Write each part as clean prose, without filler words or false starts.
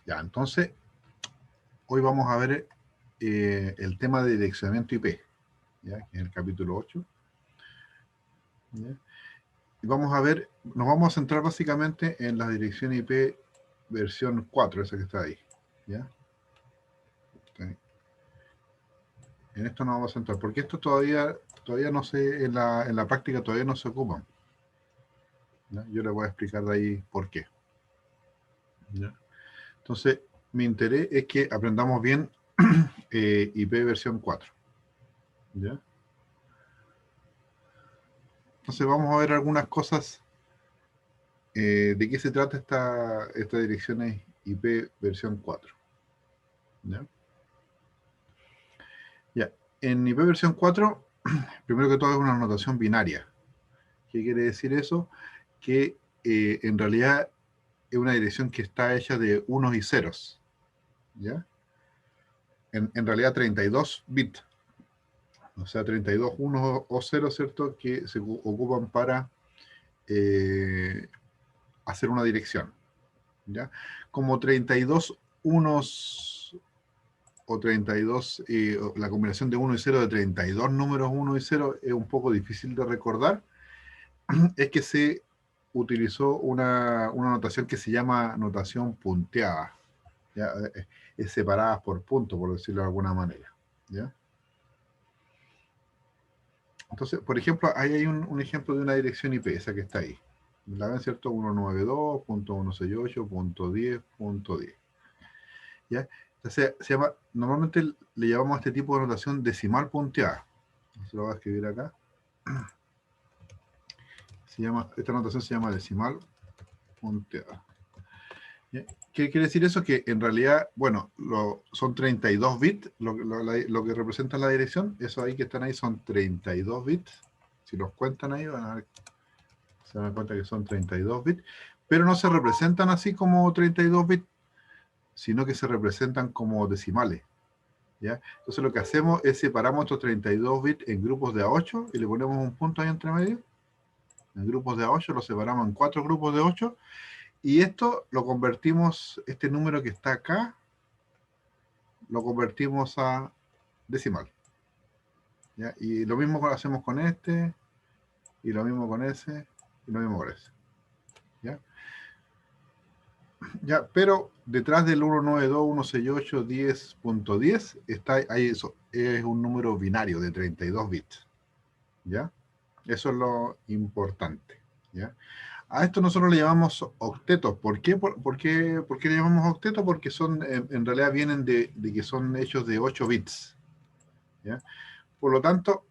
Ya, entonces, hoy vamos a ver el tema de direccionamiento IP, ¿ya? Que es el capítulo 8. ¿Ya? Y vamos a ver, nos vamos a centrar básicamente en la dirección IP versión 4, esa que está ahí. ¿Ya? Okay. En esto nos vamos a centrar, porque esto todavía no se, en la práctica todavía no se ocupan. ¿Ya? Yo les voy a explicar de ahí por qué. ¿Ya? Entonces, mi interés es que aprendamos bien IP versión 4. ¿Ya? Entonces vamos a ver algunas cosas de qué se trata esta dirección IP versión 4. ¿Ya? Ya. En IP versión 4, primero que todo es una notación binaria. ¿Qué quiere decir eso? Que en realidad es una dirección que está hecha de unos y ceros. ¿Ya? En realidad 32 bits. O sea, 32 unos o ceros, ¿cierto? Que se ocupan para hacer una dirección. ¿Ya? Como 32 unos o 32, la combinación de 1 y 0 de 32 números 1 y 0 es un poco difícil de recordar, es que se utilizó una notación que se llama notación punteada, ¿ya? Es separadas por punto, por decirlo de alguna manera. ¿Ya? Entonces, por ejemplo, ahí hay un ejemplo de una dirección IP, esa que está ahí. ¿La ven, cierto? 192.168.10.10. ¿Ya? Entonces, normalmente le llamamos a este tipo de notación decimal punteada. Se lo voy a escribir acá. Esta notación se llama decimal punteada. ¿Ya? ¿Qué quiere decir eso? Que en realidad, bueno, son 32 bits, lo que representa la dirección, eso ahí que están ahí son 32 bits. Si los cuentan ahí, se dan cuenta que son 32 bits, pero no se representan así como 32 bits, sino que se representan como decimales. ¿Ya? Entonces lo que hacemos es separamos estos 32 bits en grupos de A8 y le ponemos un punto ahí entre medio. En grupos de A8 lo separamos en 4 grupos de 8 y esto lo convertimos, este número que está acá, lo convertimos a decimal. ¿Ya? Y lo mismo hacemos con este, y lo mismo con ese, y lo mismo con ese. ¿Ya? Ya, pero detrás del 192.168.10.10 está ahí eso, es un número binario de 32 bits. ¿Ya? Eso es lo importante. ¿Ya? A esto nosotros le llamamos octetos. ¿Por qué? ¿Por qué le llamamos octetos? Porque son, en realidad vienen de que son hechos de 8 bits. ¿Ya? Por lo tanto,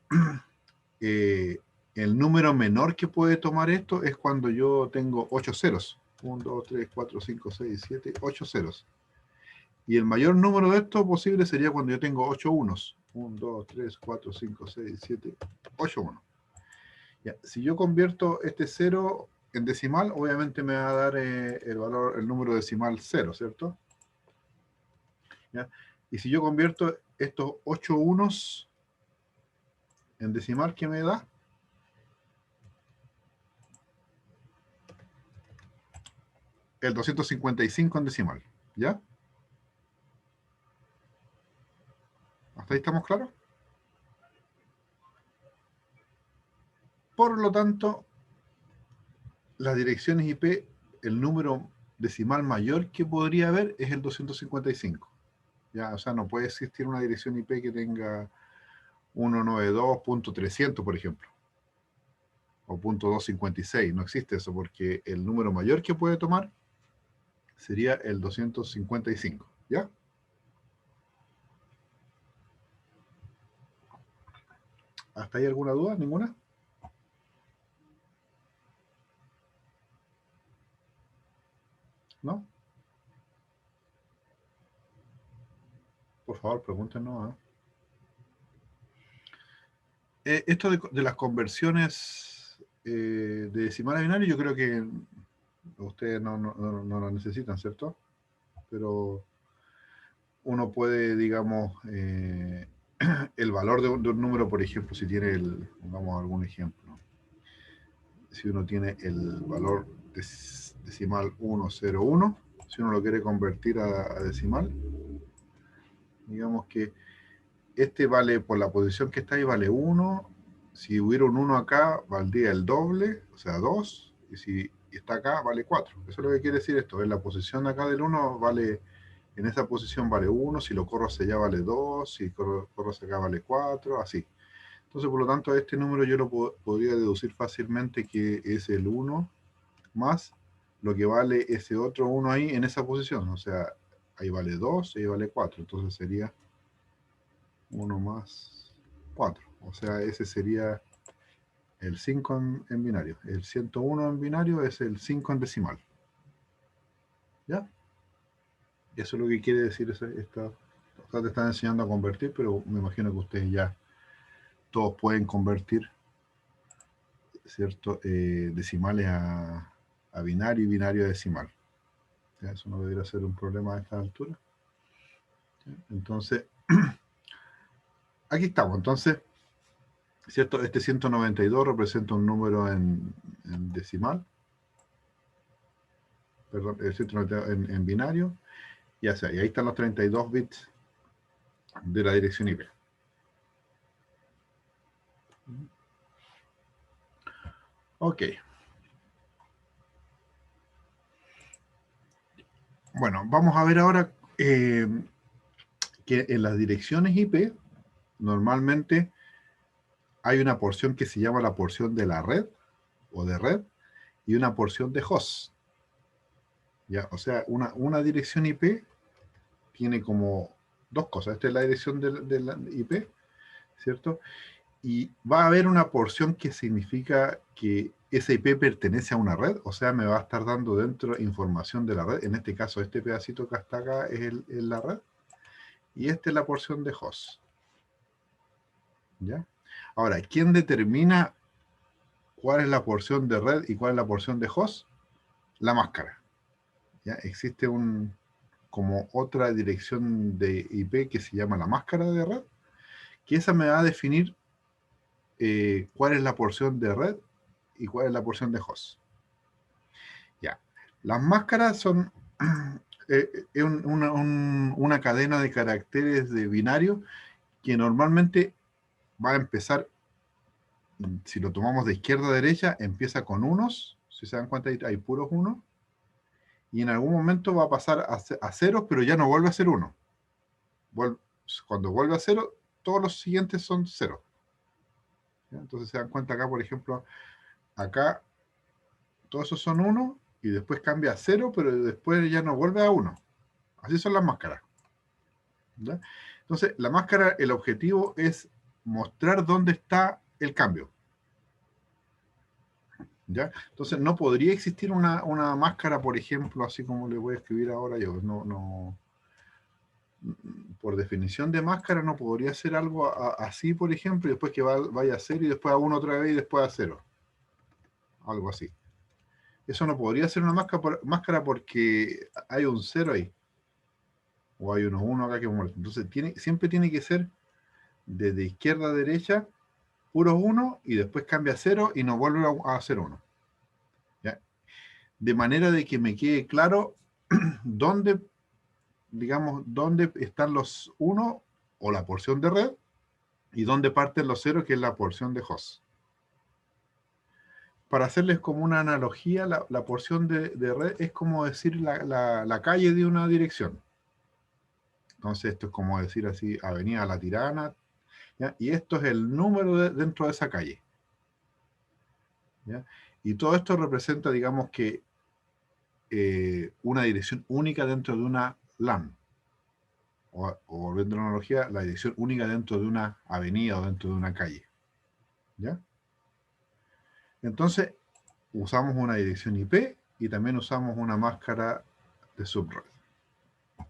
el número menor que puede tomar esto es cuando yo tengo 8 ceros. 1, 2, 3, 4, 5, 6, 7, 8 ceros. Y el mayor número de estos posible sería cuando yo tengo 8 unos. 1, 2, 3, 4, 5, 6, 7, 8 unos. Ya, si yo convierto este 0 en decimal, obviamente me va a dar el número decimal 0, ¿cierto? ¿Ya? Y si yo convierto estos 8 unos en decimal, ¿qué me da? El 255 en decimal. ¿Ya? ¿Hasta ahí estamos claros? Por lo tanto, las direcciones IP, el número decimal mayor que podría haber es el 255. ¿Ya? O sea, no puede existir una dirección IP que tenga 192.300, por ejemplo, o .256. No existe eso, porque el número mayor que puede tomar sería el 255. ¿Ya? ¿Hasta ahí alguna duda? ¿Ninguna? ¿No? Por favor, pregúntenos. Esto de las conversiones de decimal a binario, yo creo que ustedes no lo necesitan, ¿cierto? Pero uno puede, digamos, el valor de un número, por ejemplo, si tiene pongamos algún ejemplo, si uno tiene el valor decimal 101, si uno lo quiere convertir a decimal, digamos que este vale, por la posición que está ahí, vale 1. Si hubiera un 1 acá, valdría el doble, o sea, 2. Y si está acá, vale 4. Eso es lo que quiere decir esto. En la posición acá del 1 vale, en esa posición vale 1. Si lo corro hacia allá vale 2. Si corro hacia acá vale 4. Así. Entonces, por lo tanto, este número yo lo podría deducir fácilmente que es el 1 más lo que vale ese otro 1 ahí en esa posición. O sea, ahí vale 2, ahí vale 4. Entonces sería 1 más 4. O sea, ese sería el 5 en binario. El 101 en binario es el 5 en decimal. ¿Ya? Eso es lo que quiere decir esta. Acá te están enseñando a convertir, pero me imagino que ustedes ya todos pueden convertir, ¿cierto? Decimales a binario y binario a decimal. ¿Ya? Eso no debería ser un problema a esta altura. ¿Ya? Entonces, aquí estamos. Entonces, ¿cierto? Este 192 representa un número en decimal. Perdón, el 192 en binario. Ya sea, y ahí están los 32 bits de la dirección IP. Ok. Bueno, vamos a ver ahora que en las direcciones IP normalmente hay una porción que se llama la porción de la red o de red y una porción de host. ¿Ya? O sea, una dirección IP tiene como dos cosas. Esta es la dirección de la IP, ¿cierto? Y va a haber una porción que significa que esa IP pertenece a una red, o sea, me va a estar dando dentro información de la red. En este caso, este pedacito que está acá es la red. Y esta es la porción de host. ¿Ya? Ahora, ¿quién determina cuál es la porción de red y cuál es la porción de host? La máscara. ¿Ya? Existe como otra dirección de IP que se llama la máscara de red, que esa me va a definir cuál es la porción de red y cuál es la porción de host. Ya. Las máscaras son una cadena de caracteres de binario que normalmente va a empezar, si lo tomamos de izquierda a derecha, empieza con unos, si se dan cuenta hay puros unos, y en algún momento va a pasar a ceros, pero ya no vuelve a ser uno. Cuando vuelve a cero, todos los siguientes son cero. ¿Ya? Entonces se dan cuenta acá, por ejemplo, acá todos esos son uno, y después cambia a cero, pero después ya no vuelve a uno. Así son las máscaras. ¿Ya? Entonces, la máscara, el objetivo es mostrar dónde está el cambio. ¿Ya? Entonces, no podría existir una máscara, por ejemplo, así como le voy a escribir ahora yo. Por definición de máscara, no podría ser algo así, por ejemplo, y después que vaya a cero y después a uno otra vez y después a cero. Algo así. Eso no podría ser una máscara porque hay un cero ahí. O hay unos uno acá que muerto. Entonces, siempre tiene que ser desde izquierda a derecha, puro 1 y después cambia a 0 y no vuelve a hacer 1. ¿Ya? De manera de que me quede claro dónde, digamos, dónde están los 1 o la porción de red y dónde parten los 0, que es la porción de host. Para hacerles como una analogía, la porción de red es como decir la calle de una dirección. Entonces esto es como decir así, Avenida La Tirana, ¿ya? Y esto es el número dentro de esa calle. ¿Ya? Y todo esto representa, digamos que, una dirección única dentro de una LAN. O volviendo a la analogía, la dirección única dentro de una avenida o dentro de una calle. ¿Ya? Entonces, usamos una dirección IP y también usamos una máscara de subred.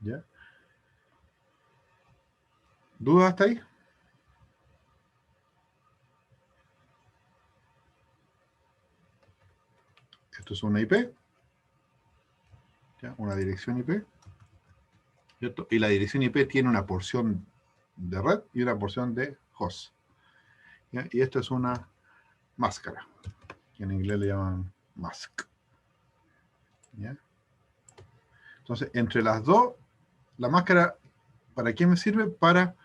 ¿Ya? ¿Dudas hasta ahí? Esto es una IP, ¿ya? Una dirección IP. ¿Cierto? Y la dirección IP tiene una porción de red y una porción de host. ¿Ya? Y esto es una máscara, que en inglés le llaman mask. ¿Ya? Entonces, entre las dos, la máscara, ¿para qué me sirve? Para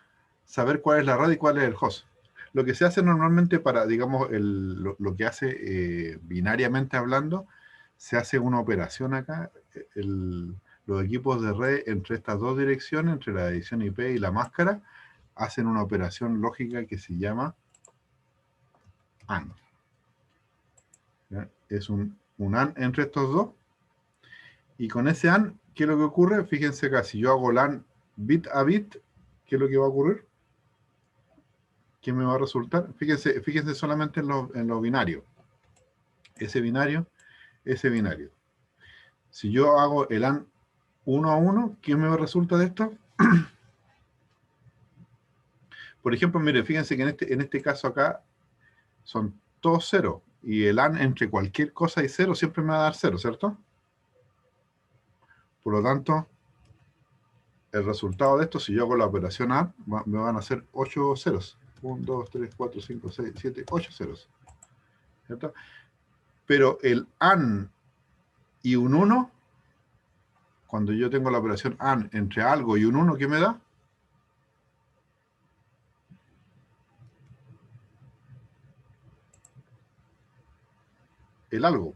saber cuál es la red y cuál es el host. Lo que se hace normalmente para, digamos, lo que hace binariamente hablando, se hace una operación acá, los equipos de red entre estas dos direcciones, entre la dirección IP y la máscara, hacen una operación lógica que se llama AND. ¿Ya? Es un AND entre estos dos. Y con ese AND, ¿qué es lo que ocurre? Fíjense acá, si yo hago LAN bit a bit, ¿qué es lo que va a ocurrir? ¿Qué me va a resultar? Fíjense solamente en lo binario. Ese binario, ese binario. Si yo hago el AND 1 a 1, ¿qué me resulta de esto? Por ejemplo, mire, fíjense que en este caso acá son todos cero. Y el AND entre cualquier cosa y cero siempre me va a dar cero, ¿cierto? Por lo tanto, el resultado de esto, si yo hago la operación AND, me van a hacer 8 ceros. 1, 2, 3, 4, 5, 6, 7, 8 ceros. ¿Cierto? Pero el AND y un 1, cuando yo tengo la operación AND entre algo y un 1, ¿qué me da? El algo.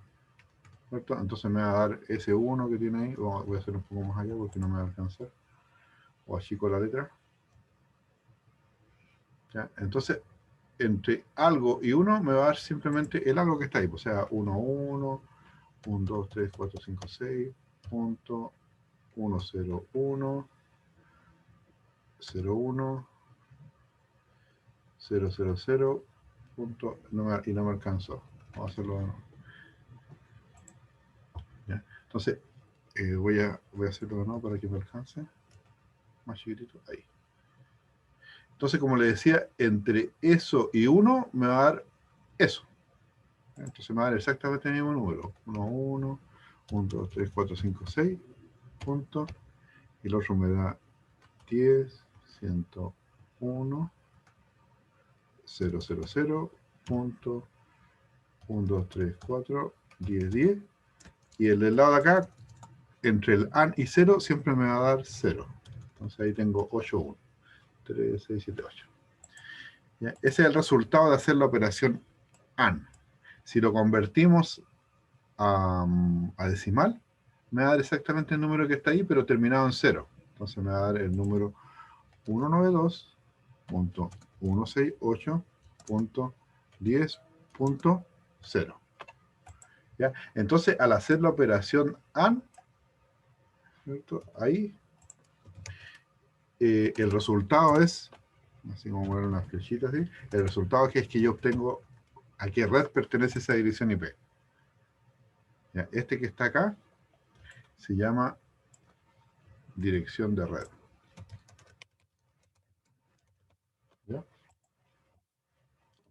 ¿Cierto? Entonces me va a dar ese 1 que tiene ahí. Voy a hacer un poco más allá porque no me va a alcanzar. O achico la letra. ¿Ya? Entonces, entre algo y 1 me va a dar simplemente el algo que está ahí. O sea, 1, 1, 1, 2, 3, 4, 5, 6, punto, 1, 0, 1, 0, 1, 0, 0, 0, punto, y no me alcanzó. Vamos a hacerlo de nuevo. ¿Ya? Entonces, voy a hacerlo de nuevo para que me alcance. Más chiquitito, ahí. Entonces, como le decía, entre eso y 1 me va a dar eso. Entonces me va a dar exactamente el mismo número. 1, 1, 1, 2, 3, 4, 5, 6, punto. Y el otro me da 10, 101, 0, 0, 0, punto. 1, 2, 3, 4, 10, 10. Y el del lado de acá, entre el AND y 0, siempre me va a dar 0. Entonces ahí tengo 8, 1. 3, 6, 7, 8. ¿Ya? Ese es el resultado de hacer la operación AND. Si lo convertimos a decimal, me va a dar exactamente el número que está ahí, pero terminado en 0. Entonces me va a dar el número 192.168.10.0. ¿Ya? Entonces, al hacer la operación AND, ¿cierto? Ahí, el resultado es, así como poner unas flechitas así, el resultado es que yo obtengo a qué red pertenece esa dirección IP. ¿Ya? Este que está acá se llama dirección de red. ¿Ya?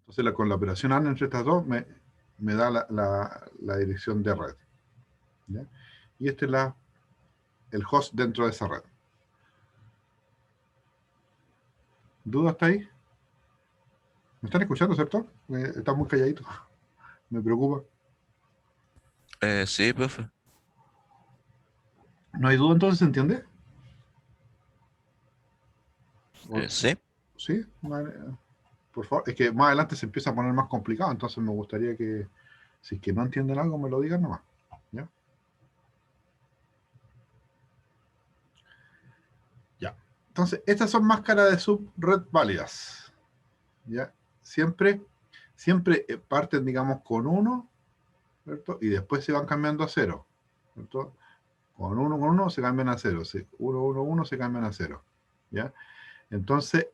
Entonces, con la operación AND entre estas dos me da la dirección de red. ¿Ya? Y este es el host dentro de esa red. ¿Duda hasta ahí? ¿Me están escuchando, cierto? Están muy calladitos. Me preocupa. Sí, profe. ¿No hay duda entonces, se entiende? Sí. ¿Sí? Por favor. Es que más adelante se empieza a poner más complicado, entonces me gustaría que, si es que no entienden algo, me lo digan nomás. ¿Ya? Ya. Entonces, estas son máscaras de subred válidas. ¿Ya? Siempre parten, digamos, con 1, ¿cierto? Y después se van cambiando a 0, ¿cierto? Con 1 se cambian a 0. 1, 1, 1 se cambian a 0. ¿Ya? Entonces,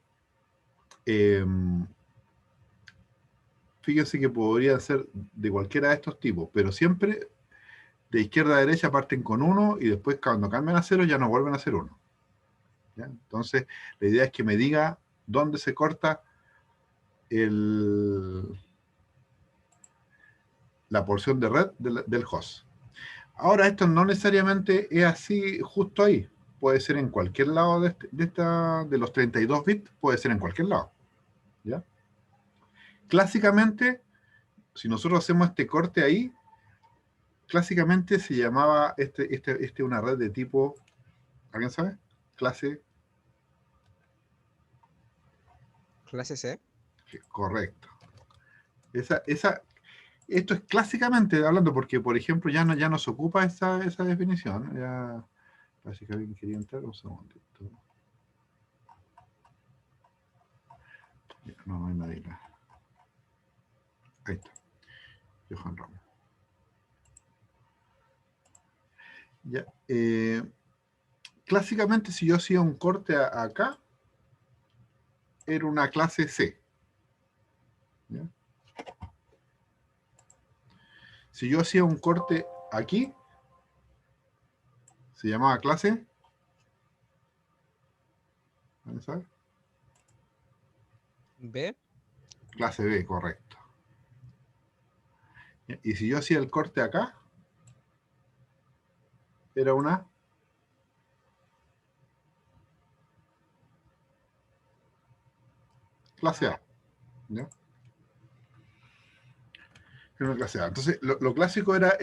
fíjense que podría ser de cualquiera de estos tipos, pero siempre de izquierda a derecha parten con 1 y después cuando cambian a 0 ya no vuelven a ser 1. ¿Ya? Entonces, la idea es que me diga dónde se corta la porción de red del host. Ahora, esto no necesariamente es así justo ahí. Puede ser en cualquier lado de los 32 bits, puede ser en cualquier lado. ¿Ya? Clásicamente, si nosotros hacemos este corte ahí, clásicamente se llamaba una red de tipo, ¿alguien sabe? Clase, Clase C. correcto. Esto es clásicamente hablando, porque por ejemplo ya no se ocupa esa definición. Ya, parece que alguien quería entrar, un segundito. Ya, no hay nadie. Ahí está. Johan Ramos. Ya, clásicamente, si yo hacía un corte acá, era una clase C. ¿Ya? Si yo hacía un corte aquí, se llamaba clase. ¿Alguien sabe? B. Clase B, correcto. ¿Ya? Y si yo hacía el corte acá, era una clase A. ¿Ya? Era una clase A. Entonces, lo clásico era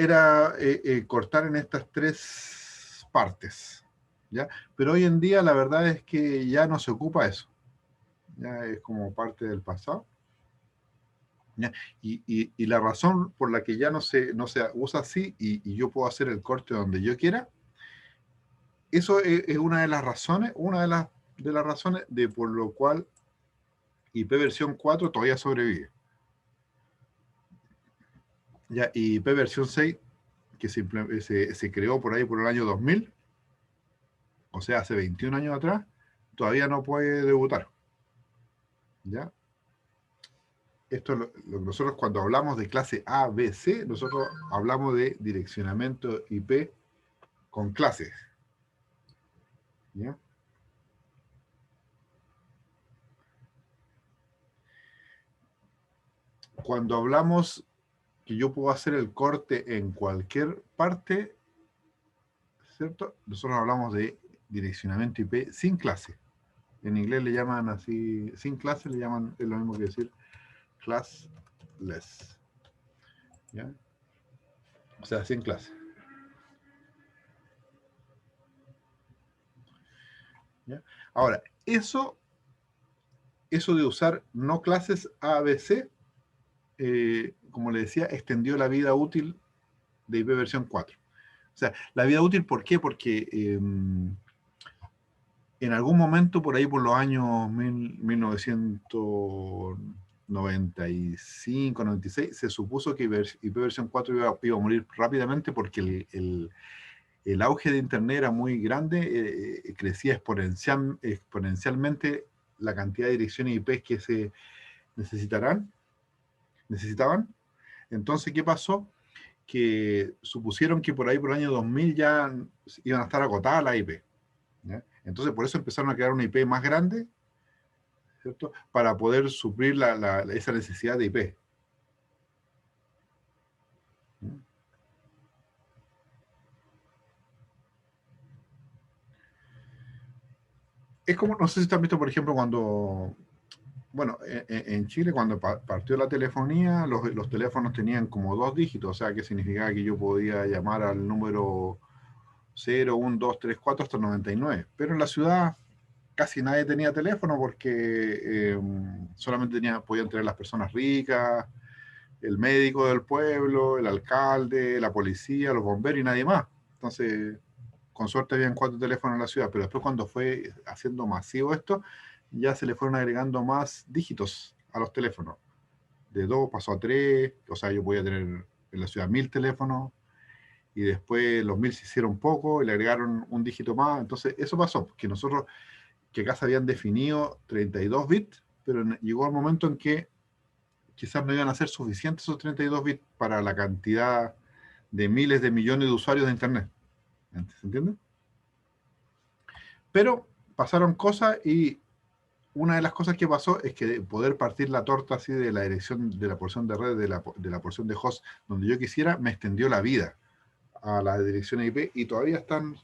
cortar en estas tres partes. ¿Ya? Pero hoy en día la verdad es que ya no se ocupa eso. Ya es como parte del pasado. ¿Ya? Y la razón por la que ya no se usa así y yo puedo hacer el corte donde yo quiera, eso es una de las razones de por lo cual IP versión 4 todavía sobrevive. Ya, y IP versión 6, que se creó por ahí por el año 2000, o sea, hace 21 años atrás, todavía no puede debutar. ¿Ya? Esto es lo que nosotros cuando hablamos de clase A, B, C, nosotros hablamos de direccionamiento IP con clases. ¿Ya? Cuando hablamos que yo puedo hacer el corte en cualquier parte, ¿cierto? Nosotros hablamos de direccionamiento IP sin clase. En inglés le llaman así, sin clase le llaman, es lo mismo que decir classless. ¿Ya? O sea, sin clase. ¿Ya? Ahora, eso de usar no clases ABC, como le decía, extendió la vida útil de IP versión 4. O sea, la vida útil, ¿por qué? Porque en algún momento, por ahí por los años 1995, 96, se supuso que IP versión 4 iba a morir rápidamente porque el auge de Internet era muy grande, crecía exponencialmente la cantidad de direcciones IP que se necesitaban. Entonces, ¿qué pasó? Que supusieron que por ahí por el año 2000 ya iban a estar agotadas las IP. ¿Ya? Entonces, por eso empezaron a crear una IP más grande, ¿cierto? Para poder suplir esa necesidad de IP. ¿Ya? Es como, no sé si te has visto, por ejemplo, cuando, bueno, en Chile, cuando partió la telefonía, los teléfonos tenían como 2 dígitos, o sea, que significaba que yo podía llamar al número 0, 1, 2, 3, 4 hasta 99. Pero en la ciudad casi nadie tenía teléfono porque solamente podían tener las personas ricas, el médico del pueblo, el alcalde, la policía, los bomberos y nadie más. Entonces, con suerte habían 4 teléfonos en la ciudad, pero después cuando fue haciendo masivo esto, ya se le fueron agregando más dígitos a los teléfonos. De 2 pasó a 3, o sea, yo podía tener en la ciudad 1000 teléfonos, y después los 1000 se hicieron poco y le agregaron un dígito más. Entonces, eso pasó, que nosotros, que acá se habían definido 32 bits, pero llegó el momento en que quizás no iban a ser suficientes esos 32 bits para la cantidad de miles de millones de usuarios de Internet. ¿Se entiende? Pero pasaron cosas y una de las cosas que pasó es que poder partir la torta así de la dirección de la porción de red, de la porción de host donde yo quisiera, me extendió la vida a la dirección IP y todavía han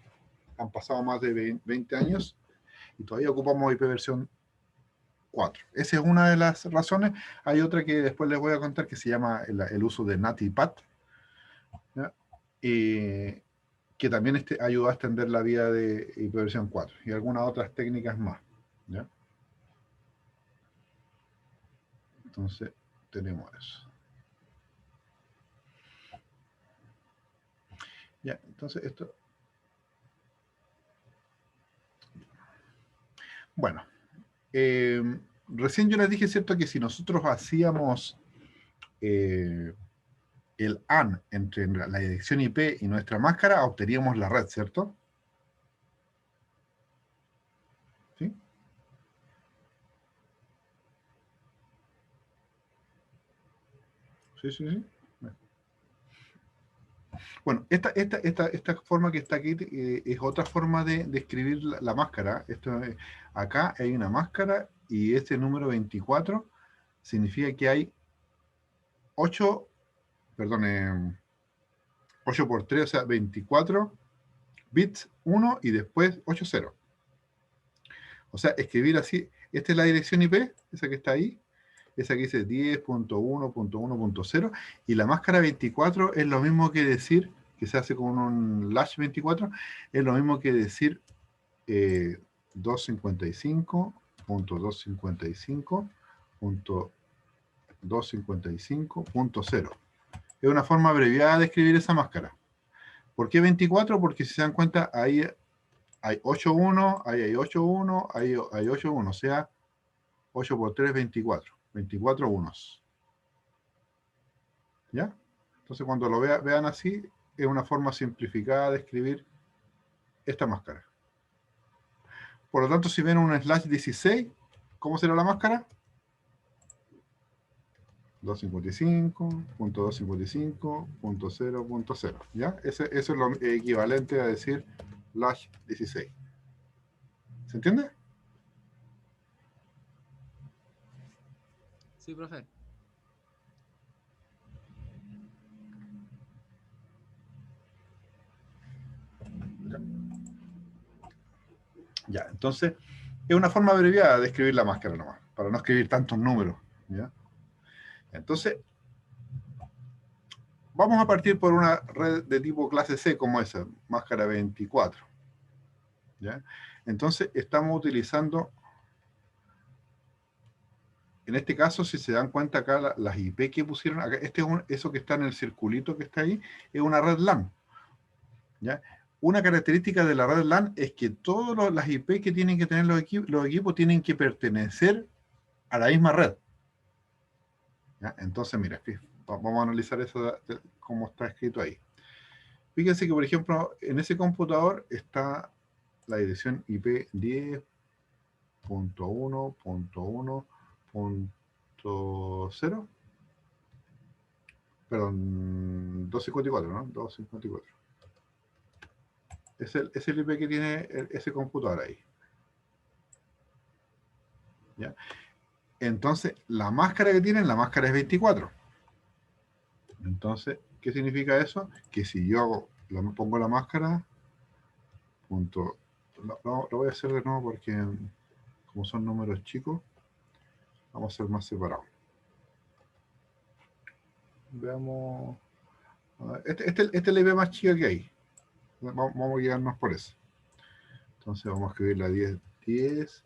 pasado más de 20 años y todavía ocupamos IP versión 4. Esa es una de las razones. Hay otra que después les voy a contar que se llama el uso de NAT y PAT. ¿Ya? que también ayuda a extender la vida de IPv4 y algunas otras técnicas más. ¿Ya? Entonces, tenemos eso. Ya, entonces esto... Bueno, recién yo les dije, ¿cierto?, que si nosotros hacíamos el AND entre la dirección IP y nuestra máscara, obteníamos la red, ¿cierto? ¿Sí? Sí, sí, sí. Bueno, esta forma que está aquí es otra forma de escribir la máscara. Acá hay una máscara y este número 24 significa que hay 8, perdón, 8 por 3, o sea, 24 bits 1 y después 8 0. O sea, escribir así, esta es la dirección IP, esa que está ahí, esa que dice 10.1.1.0, y la máscara 24 es lo mismo que decir, que se hace con un latch 24, es lo mismo que decir 255.255.255.0. Es una forma abreviada de escribir esa máscara. ¿Por qué 24? Porque si se dan cuenta, ahí hay 8.1, ahí hay 8.1, ahí hay 8.1, o sea, 8 por 3, 24. 24 unos. ¿Ya? Entonces, cuando lo vean así, es una forma simplificada de escribir esta máscara. Por lo tanto, si ven un slash 16, ¿cómo será la máscara? 255.255.0.0. ¿Ya? Eso es lo equivalente a decir slash 16. ¿Se entiende? Sí, profe. Ya, entonces, es una forma abreviada de escribir la máscara nomás, para no escribir tantos números. ¿Ya? Entonces, vamos a partir por una red de tipo clase C como esa, máscara 24. ¿Ya? Entonces, estamos utilizando, en este caso, si se dan cuenta acá, las IP que pusieron acá, eso que está en el circulito que está ahí, es una red LAN. ¿Ya? Una característica de la red LAN es que todas las IP que tienen que tener los equipos tienen que pertenecer a la misma red. ¿Ya? Entonces, mira, vamos a analizar eso como está escrito ahí. Fíjense que, por ejemplo, en ese computador está la dirección IP 10.1.1.0, perdón, 254, ¿no? 254. Es el IP que tiene ese computador ahí. ¿Ya? Entonces, la máscara que tienen, la máscara es 24. Entonces, ¿qué significa eso? Que si yo pongo la máscara, punto, lo voy a hacer de nuevo porque como son números chicos, vamos a hacer más separados. Veamos. Este es el IP más chica que hay. Vamos a guiarnos por eso. Entonces vamos a escribir la 10.1.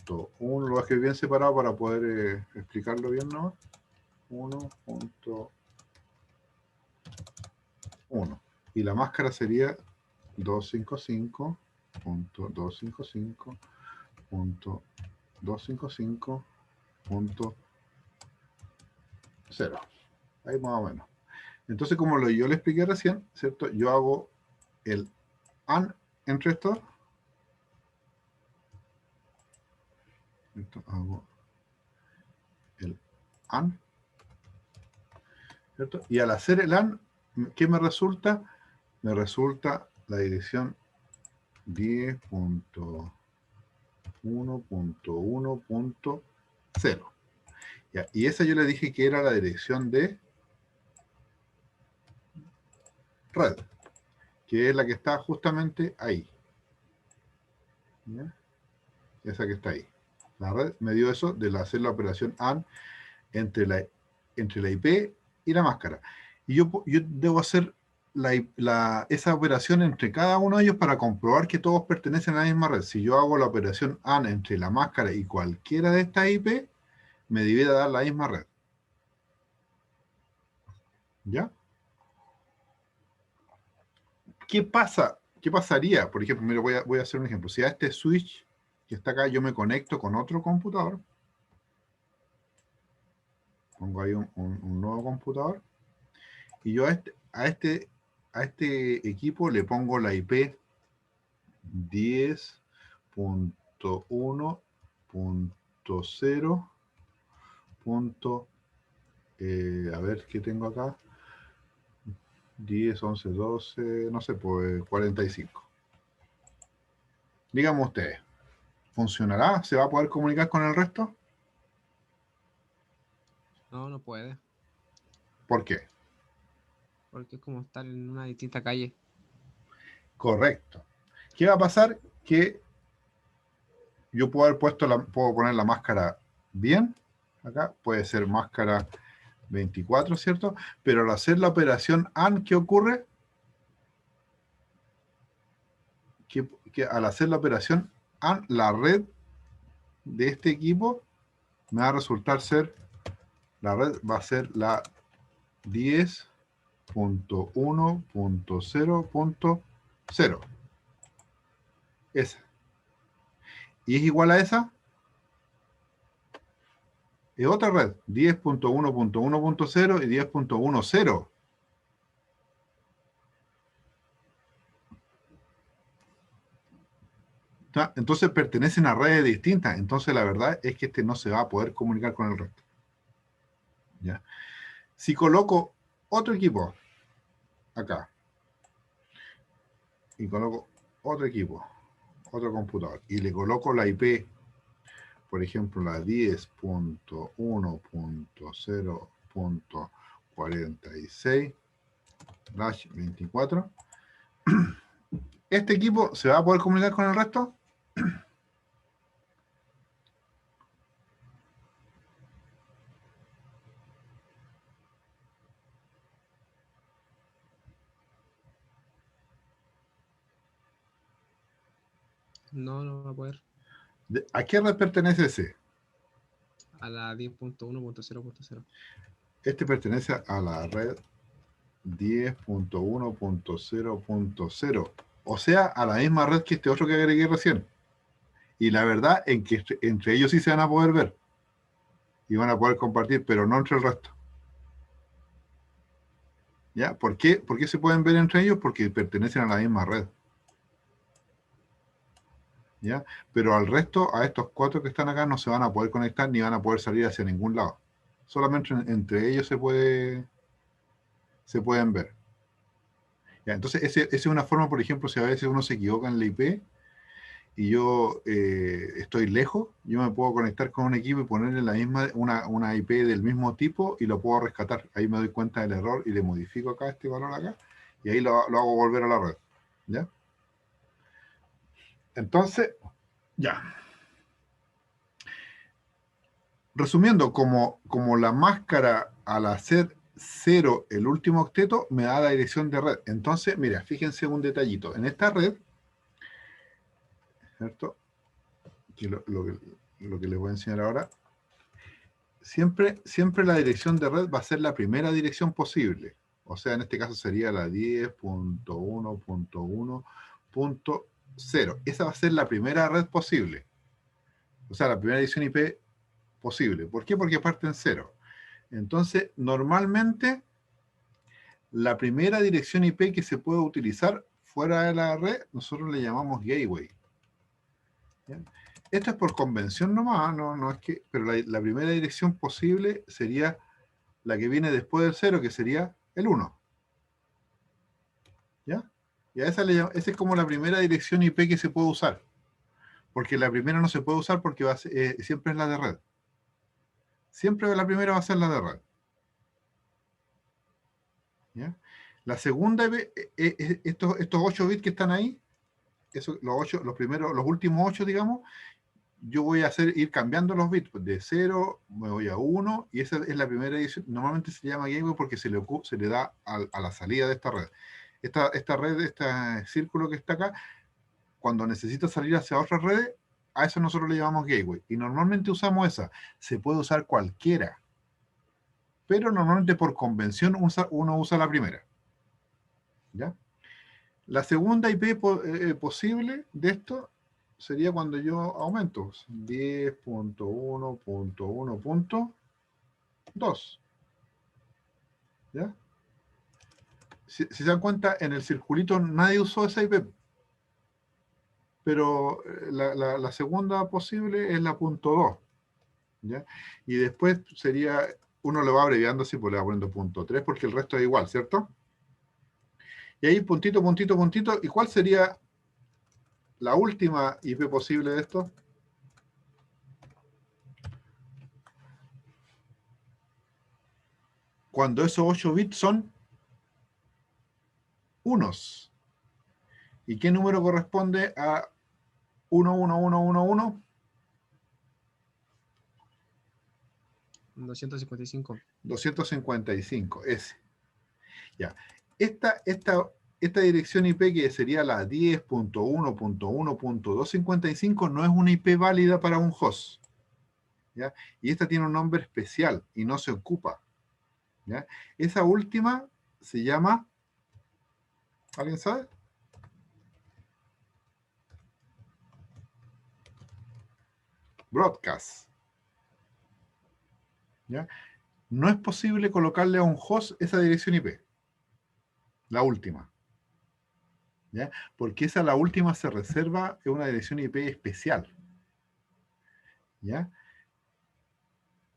Lo voy a escribir bien separado para poder explicarlo bien, ¿no? 1.1. Y la máscara sería 255.255.255.0. Ahí más o menos. Entonces, como yo le expliqué recién, ¿cierto? Yo hago el AND entre estos. Hago el AND, ¿cierto? Y al hacer el AND, ¿qué me resulta? Me resulta la dirección 10.1.1.0. Y esa yo le dije que era la dirección de red, que es la que está justamente ahí. ¿Ya? Esa que está ahí. La red me dio eso de hacer la operación AND entre la IP y la máscara. Y yo debo hacer esa operación entre cada uno de ellos para comprobar que todos pertenecen a la misma red. Si yo hago la operación AND entre la máscara y cualquiera de estas IP, me debiera dar la misma red. ¿Ya? ¿Qué pasa? ¿Qué pasaría? Por ejemplo, mira, voy a hacer un ejemplo. Si a este switch que está acá yo me conecto con otro computador, pongo ahí un nuevo computador, y yo a este equipo le pongo la IP 10.1.0. A ver qué tengo acá. 10, 11, 12, no sé, pues 45. Díganme ustedes, ¿funcionará? ¿Se va a poder comunicar con el resto? No, no puede. ¿Por qué? Porque es como estar en una distinta calle. Correcto. ¿Qué va a pasar? Que yo puedo puedo poner la máscara bien. Acá puede ser máscara 24, ¿cierto? Pero al hacer la operación AND, ¿qué ocurre? Que al hacer la operación AND, la red de este equipo me va a resultar ser, la red va a ser la 10.1.0.0. Esa. ¿Y es igual a esa? Es otra red, 10.1.1.0 y 10.10. Entonces pertenecen a redes distintas. Entonces la verdad es que este no se va a poder comunicar con el resto. ¿Ya? Si coloco otro equipo acá y coloco otro equipo, otro computador, y le coloco la IP, por ejemplo, la 10.1.0.46/24, ¿este equipo se va a poder comunicar con el resto? No, no va a poder. ¿A qué red pertenece ese? A la 10.1.0.0. Este pertenece a la red 10.1.0.0. O sea, a la misma red que este otro que agregué recién. Y la verdad es que entre ellos sí se van a poder ver. Y van a poder compartir, pero no entre el resto. ¿Ya? ¿Por qué? ¿Por qué se pueden ver entre ellos? Porque pertenecen a la misma red. ¿Ya? Pero al resto, a estos 4 que están acá, no se van a poder conectar ni van a poder salir hacia ningún lado. Solamente entre ellos se pueden ver. ¿Ya? Entonces, esa es una forma, por ejemplo, si a veces uno se equivoca en la IP y yo estoy lejos, yo me puedo conectar con un equipo y ponerle la misma, una IP del mismo tipo y lo puedo rescatar. Ahí me doy cuenta del error y le modifico acá este valor acá y ahí lo hago volver a la red. ¿Ya? Entonces, ya. Resumiendo, como la máscara al hacer 0 el último octeto me da la dirección de red. Entonces, mira, fíjense un detallito. En esta red, ¿cierto? Que lo que les voy a enseñar ahora, siempre la dirección de red va a ser la primera dirección posible. O sea, en este caso sería la 10.1.1.0. Esa va a ser la primera red posible. O sea, la primera dirección IP posible. ¿Por qué? Porque parte en 0. Entonces, normalmente, la primera dirección IP que se puede utilizar fuera de la red, nosotros le llamamos gateway. ¿Ya? Esto es por convención nomás, no es que, pero la primera dirección posible sería la que viene después del 0, que sería el 1. ¿Ya? Y a esa es como la primera dirección IP que se puede usar. Porque la primera no se puede usar porque siempre es la de red. Siempre la primera va a ser la de red. ¿Ya? La segunda, estos 8 bits que están ahí, los últimos 8, digamos, yo voy a ir cambiando los bits. De 0 me voy a 1, y esa es la primera edición. Normalmente se llama gateway porque se le da a la salida de esta red. esta red, este círculo que está acá, cuando necesita salir hacia otras redes, a eso nosotros le llamamos gateway. Y normalmente usamos esa. Se puede usar cualquiera. Pero normalmente por convención uno usa la primera. ¿Ya? La segunda IP posible de esto sería cuando yo aumento 10.1.1.2. ¿Ya? Si se dan cuenta, en el circulito nadie usó esa IP. Pero la segunda posible es la .2. ¿Ya? Y después sería, uno lo va abreviando así, pues le va poniendo .3 porque el resto es igual, ¿cierto? Y ahí puntito, puntito, puntito. ¿Y cuál sería la última IP posible de esto? Cuando esos 8 bits son unos. ¿Y qué número corresponde a 11111? 255. 255, ese. Ya. Esta dirección IP, que sería la 10.1.1.255, no es una IP válida para un host. ¿Ya? Y esta tiene un nombre especial y no se ocupa. ¿Ya? Esa última se llama, ¿alguien sabe? Broadcast. ¿Ya? No es posible colocarle a un host esa dirección IP. La última. ¿Ya? Porque esa, la última, se reserva en una dirección IP especial. ¿Ya?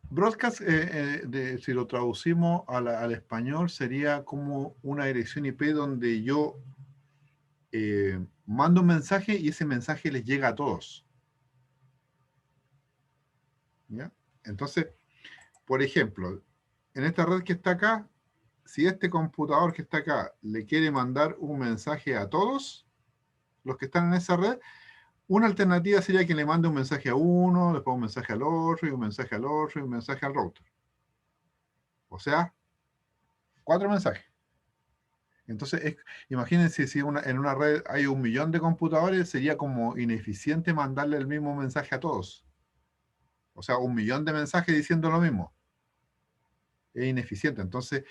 Broadcast, si lo traducimos al español, sería como una dirección IP donde yo mando un mensaje y ese mensaje les llega a todos. ¿Ya? Entonces, por ejemplo, en esta red que está acá, si este computador que está acá le quiere mandar un mensaje a todos los que están en esa red, una alternativa sería que le mande un mensaje a uno, después un mensaje al otro, y un mensaje al otro, y un mensaje al router. O sea, 4 mensajes. Entonces, imagínense si en una red hay 1.000.000 de computadores, sería como ineficiente mandarle el mismo mensaje a todos. O sea, 1.000.000 de mensajes diciendo lo mismo. Es ineficiente. Entonces,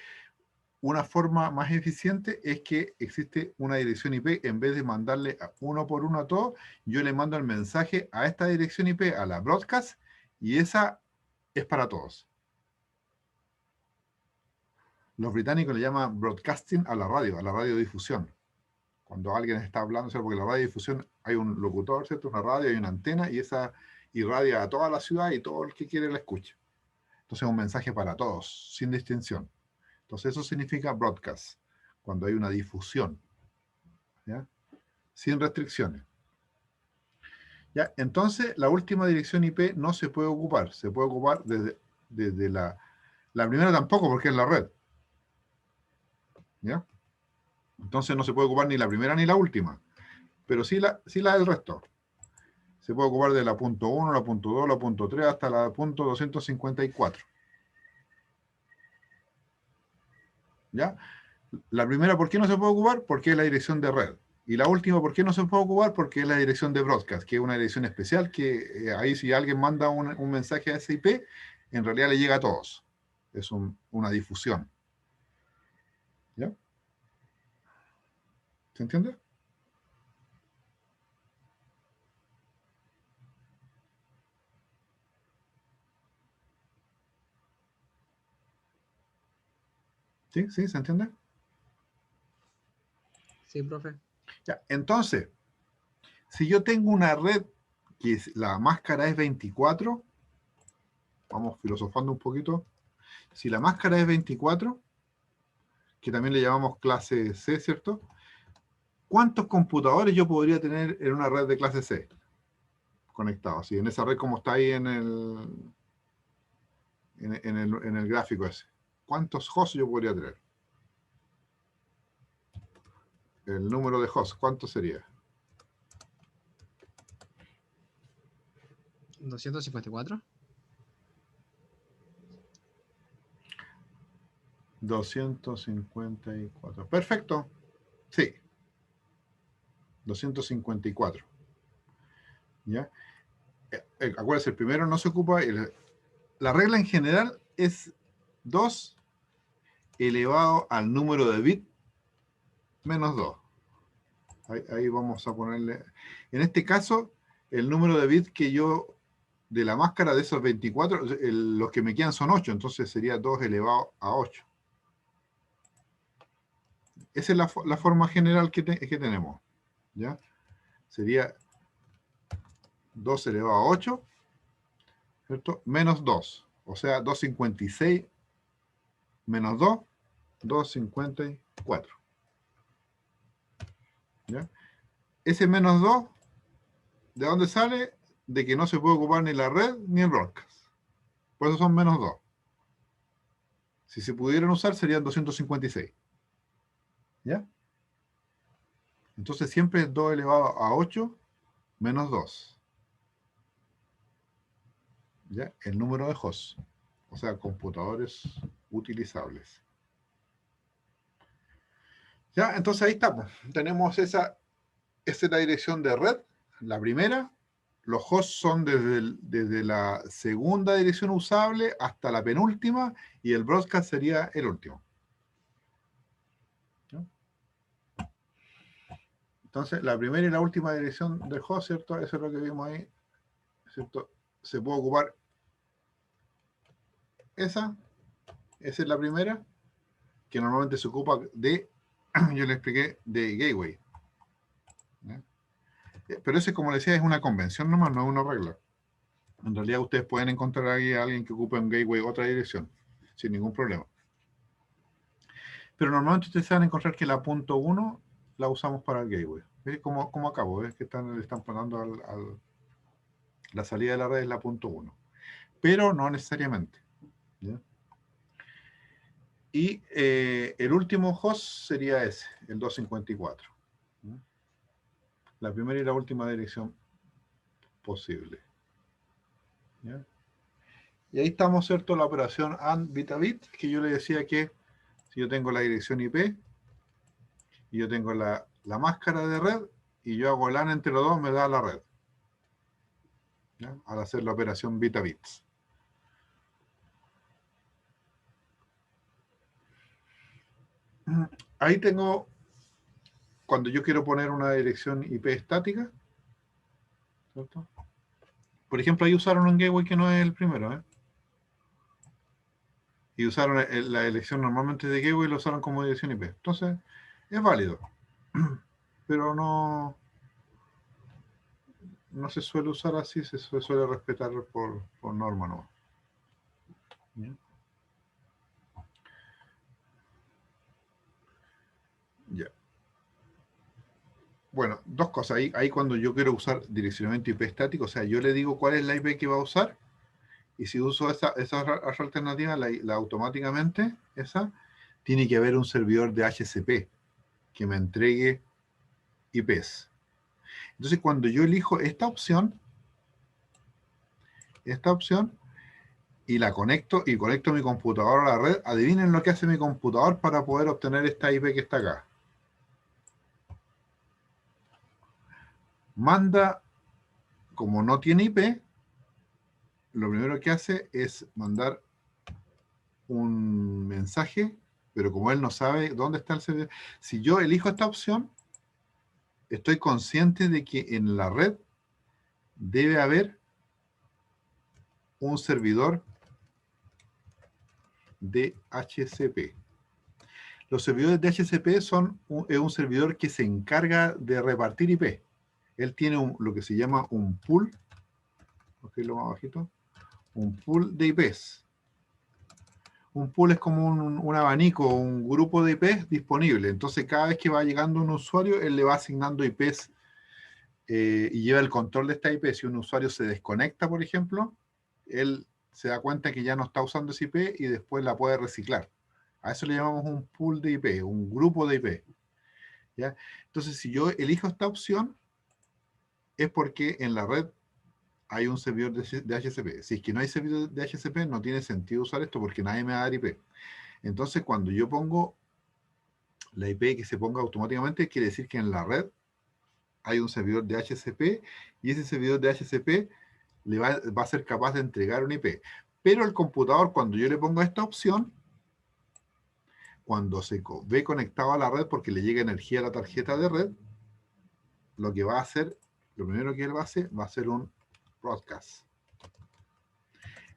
una forma más eficiente es que existe una dirección IP, en vez de mandarle uno por uno a todos, yo le mando el mensaje a esta dirección IP, a la broadcast, y esa es para todos. Los británicos le llaman broadcasting a la radiodifusión. Cuando alguien está hablando, ¿cierto? Porque la radiodifusión hay un locutor, ¿cierto? Una radio, hay una antena, y esa irradia a toda la ciudad y todo el que quiere la escucha. Entonces es un mensaje para todos, sin distinción. Entonces eso significa broadcast, cuando hay una difusión, ¿ya? Sin restricciones. ¿Ya? Entonces la última dirección IP no se puede ocupar. Se puede ocupar desde la primera tampoco, porque es la red. ¿Ya? Entonces no se puede ocupar ni la primera ni la última, pero sí la del resto. Se puede ocupar de la .1, la .2, la .3 hasta la .254. ¿Ya? La primera, ¿por qué no se puede ocupar? Porque es la dirección de red. Y la última, ¿por qué no se puede ocupar? Porque es la dirección de broadcast, que es una dirección especial que ahí si alguien manda un mensaje a ese IP, en realidad le llega a todos. Es una difusión. ¿Ya? ¿Se entiende? ¿Sí? ¿Sí? ¿Se entiende? Sí, profe. Ya. Entonces, si yo tengo una red que la máscara es 24, vamos filosofando un poquito. Si la máscara es 24, que también le llamamos clase C, ¿cierto? ¿Cuántos computadores yo podría tener en una red de clase C conectados? ¿Sí? En esa red como está ahí en el gráfico ese. ¿Cuántos hosts yo podría tener? El número de hosts, ¿cuánto sería? 254. 254. Perfecto. Sí, 254. ¿Ya? Acuérdense, el primero no se ocupa. La regla en general es 2 elevado al número de bits menos 2. Ahí vamos a ponerle. En este caso, el número de bits que yo, de la máscara de esos 24, los que me quedan son 8, entonces sería 2 elevado a 8. Esa es la forma general que tenemos. ¿Ya? Sería 2 elevado a 8, ¿cierto? Menos 2. O sea, 256 menos 2, 254. ¿Ya? Ese menos 2, ¿de dónde sale? De que no se puede ocupar ni la red ni el broadcast. Por eso son menos 2. Si se pudieran usar, serían 256. ¿Ya? Entonces siempre es 2 elevado a 8 menos 2. ¿Ya? El número de hosts. O sea, computadores utilizables. ¿Ya? Entonces ahí está. Tenemos esa es la dirección de red, la primera. Los hosts son desde la segunda dirección usable hasta la penúltima y el broadcast sería el último. ¿No? Entonces, la primera y la última dirección del host, ¿cierto? Eso es lo que vimos ahí, ¿cierto? Se puede ocupar esa es la primera, que normalmente se ocupa de, yo le expliqué, de gateway. ¿Ya? Pero ese, como le decía, es una convención nomás, no es una regla. En realidad ustedes pueden encontrar ahí a alguien que ocupe en gateway otra dirección, sin ningún problema. Pero normalmente ustedes van a encontrar que la punto 1 la usamos para el gateway. ¿Ves cómo acabo? ¿Ves que le están poniendo la salida de la red es la punto 1? Pero no necesariamente. ¿Ya? Y el último host sería ese, el 254. ¿Ya? La primera y la última dirección posible. ¿Ya? Y ahí estamos, ¿cierto? La operación AND bit a bit, que yo le decía que si yo tengo la dirección IP y yo tengo la máscara de red y yo hago LAN entre los dos, me da la red. ¿Ya? Al hacer la operación bit a bits. Ahí tengo, cuando yo quiero poner una dirección IP estática, ¿cierto? Por ejemplo, ahí usaron un gateway que no es el primero, ¿eh? Y usaron la elección normalmente de gateway y lo usaron como dirección IP. Entonces, es válido. Pero no se suele usar así, se suele respetar por norma, ¿no? ¿Ya? Ya. Bueno, dos cosas. Ahí cuando yo quiero usar direccionamiento IP estático, o sea, yo le digo cuál es la IP que va a usar, y si uso esa alternativa, la automáticamente, esa, tiene que haber un servidor de HCP que me entregue IPs. Entonces, cuando yo elijo esta opción, y la conecto, y conecto mi computador a la red, adivinen lo que hace mi computador para poder obtener esta IP que está acá. Manda, como no tiene IP, lo primero que hace es mandar un mensaje, pero como él no sabe dónde está el servidor, si yo elijo esta opción, estoy consciente de que en la red debe haber un servidor de HCP. Los servidores de HCP es un servidor que se encarga de repartir IP. Él tiene lo que se llama un pool, lo más bajito, un pool de IPs. Un pool es como un abanico, un grupo de IPs disponible. Entonces, cada vez que va llegando un usuario, él le va asignando IPs y lleva el control de esta IP. Si un usuario se desconecta, por ejemplo, él se da cuenta que ya no está usando esa IP y después la puede reciclar. A eso le llamamos un pool de IP, un grupo de IP. ¿Ya? Entonces, si yo elijo esta opción, es porque en la red hay un servidor de HCP. Si es que no hay servidor de HCP, no tiene sentido usar esto porque nadie me va a dar IP. Entonces, cuando yo pongo La IP que se ponga automáticamente quiere decir que en la red hay un servidor de HCP y ese servidor de HCP va a ser capaz de entregar un IP. Pero el computador, cuando yo le pongo esta opción, cuando se ve conectado a la red porque le llega energía a la tarjeta de red, lo que va a hacer, lo primero que él va a hacer un broadcast.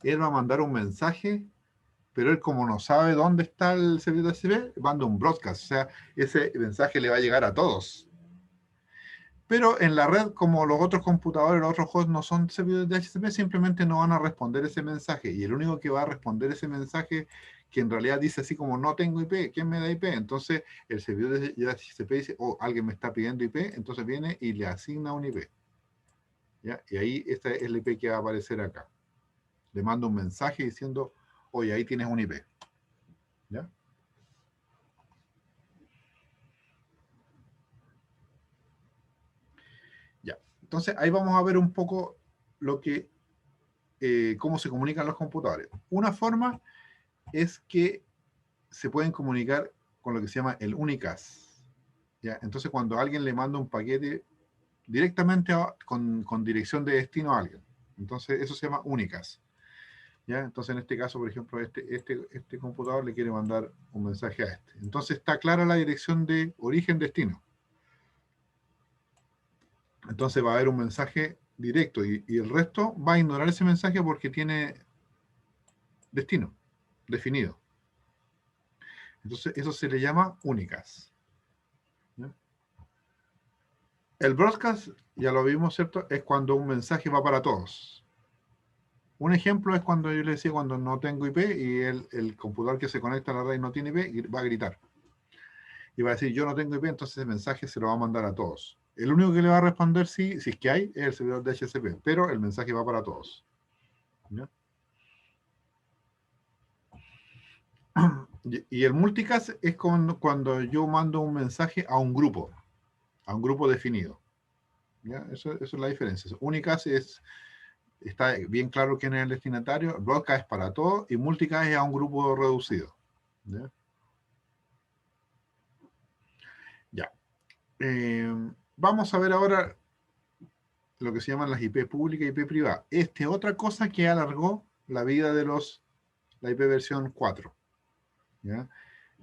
Él va a mandar un mensaje, pero él como no sabe dónde está el servidor de HCP, manda un broadcast. O sea, ese mensaje le va a llegar a todos. Pero en la red, como los otros computadores, los otros hosts no son servidores de HCP, simplemente no van a responder ese mensaje. Y el único que va a responder ese mensaje, que en realidad dice así como no tengo IP, ¿quién me da IP? Entonces el servidor de HCP dice, oh, alguien me está pidiendo IP, entonces viene y le asigna un IP. ¿Ya? Y ahí esta es el IP que va a aparecer acá. Le manda un mensaje diciendo, oye, ahí tienes un IP. ¿Ya? Ya. Entonces ahí vamos a ver un poco lo que, cómo se comunican los computadores. Una forma es que se pueden comunicar con lo que se llama el unicast. ¿Ya? Entonces cuando alguien le manda un paquete directamente con dirección de destino a alguien, entonces eso se llama unicast. ¿Ya? Entonces en este caso, por ejemplo, este computador le quiere mandar un mensaje a este. Entonces está clara la dirección de origen-destino. Entonces va a haber un mensaje directo y el resto va a ignorar ese mensaje porque tiene destino definido. Entonces eso se le llama unicast. ¿Ya? El broadcast, ya lo vimos, ¿cierto? Es cuando un mensaje va para todos. Un ejemplo es cuando yo le decía cuando no tengo IP y el computador que se conecta a la red no tiene IP va a gritar. Y va a decir yo no tengo IP, entonces el mensaje se lo va a mandar a todos. El único que le va a responder si es que hay es el servidor de HCP, pero el mensaje va para todos. ¿Ya? Y el multicast es cuando yo mando un mensaje a un grupo definido. ¿Ya? Eso es la diferencia. Unicast está bien claro quién es el destinatario, broadcast es para todo y multicast es a un grupo reducido. ¿Ya? Ya. Vamos a ver ahora lo que se llaman las IP públicas y IP privadas. Otra cosa que alargó la vida de la IP versión 4. ¿Ya?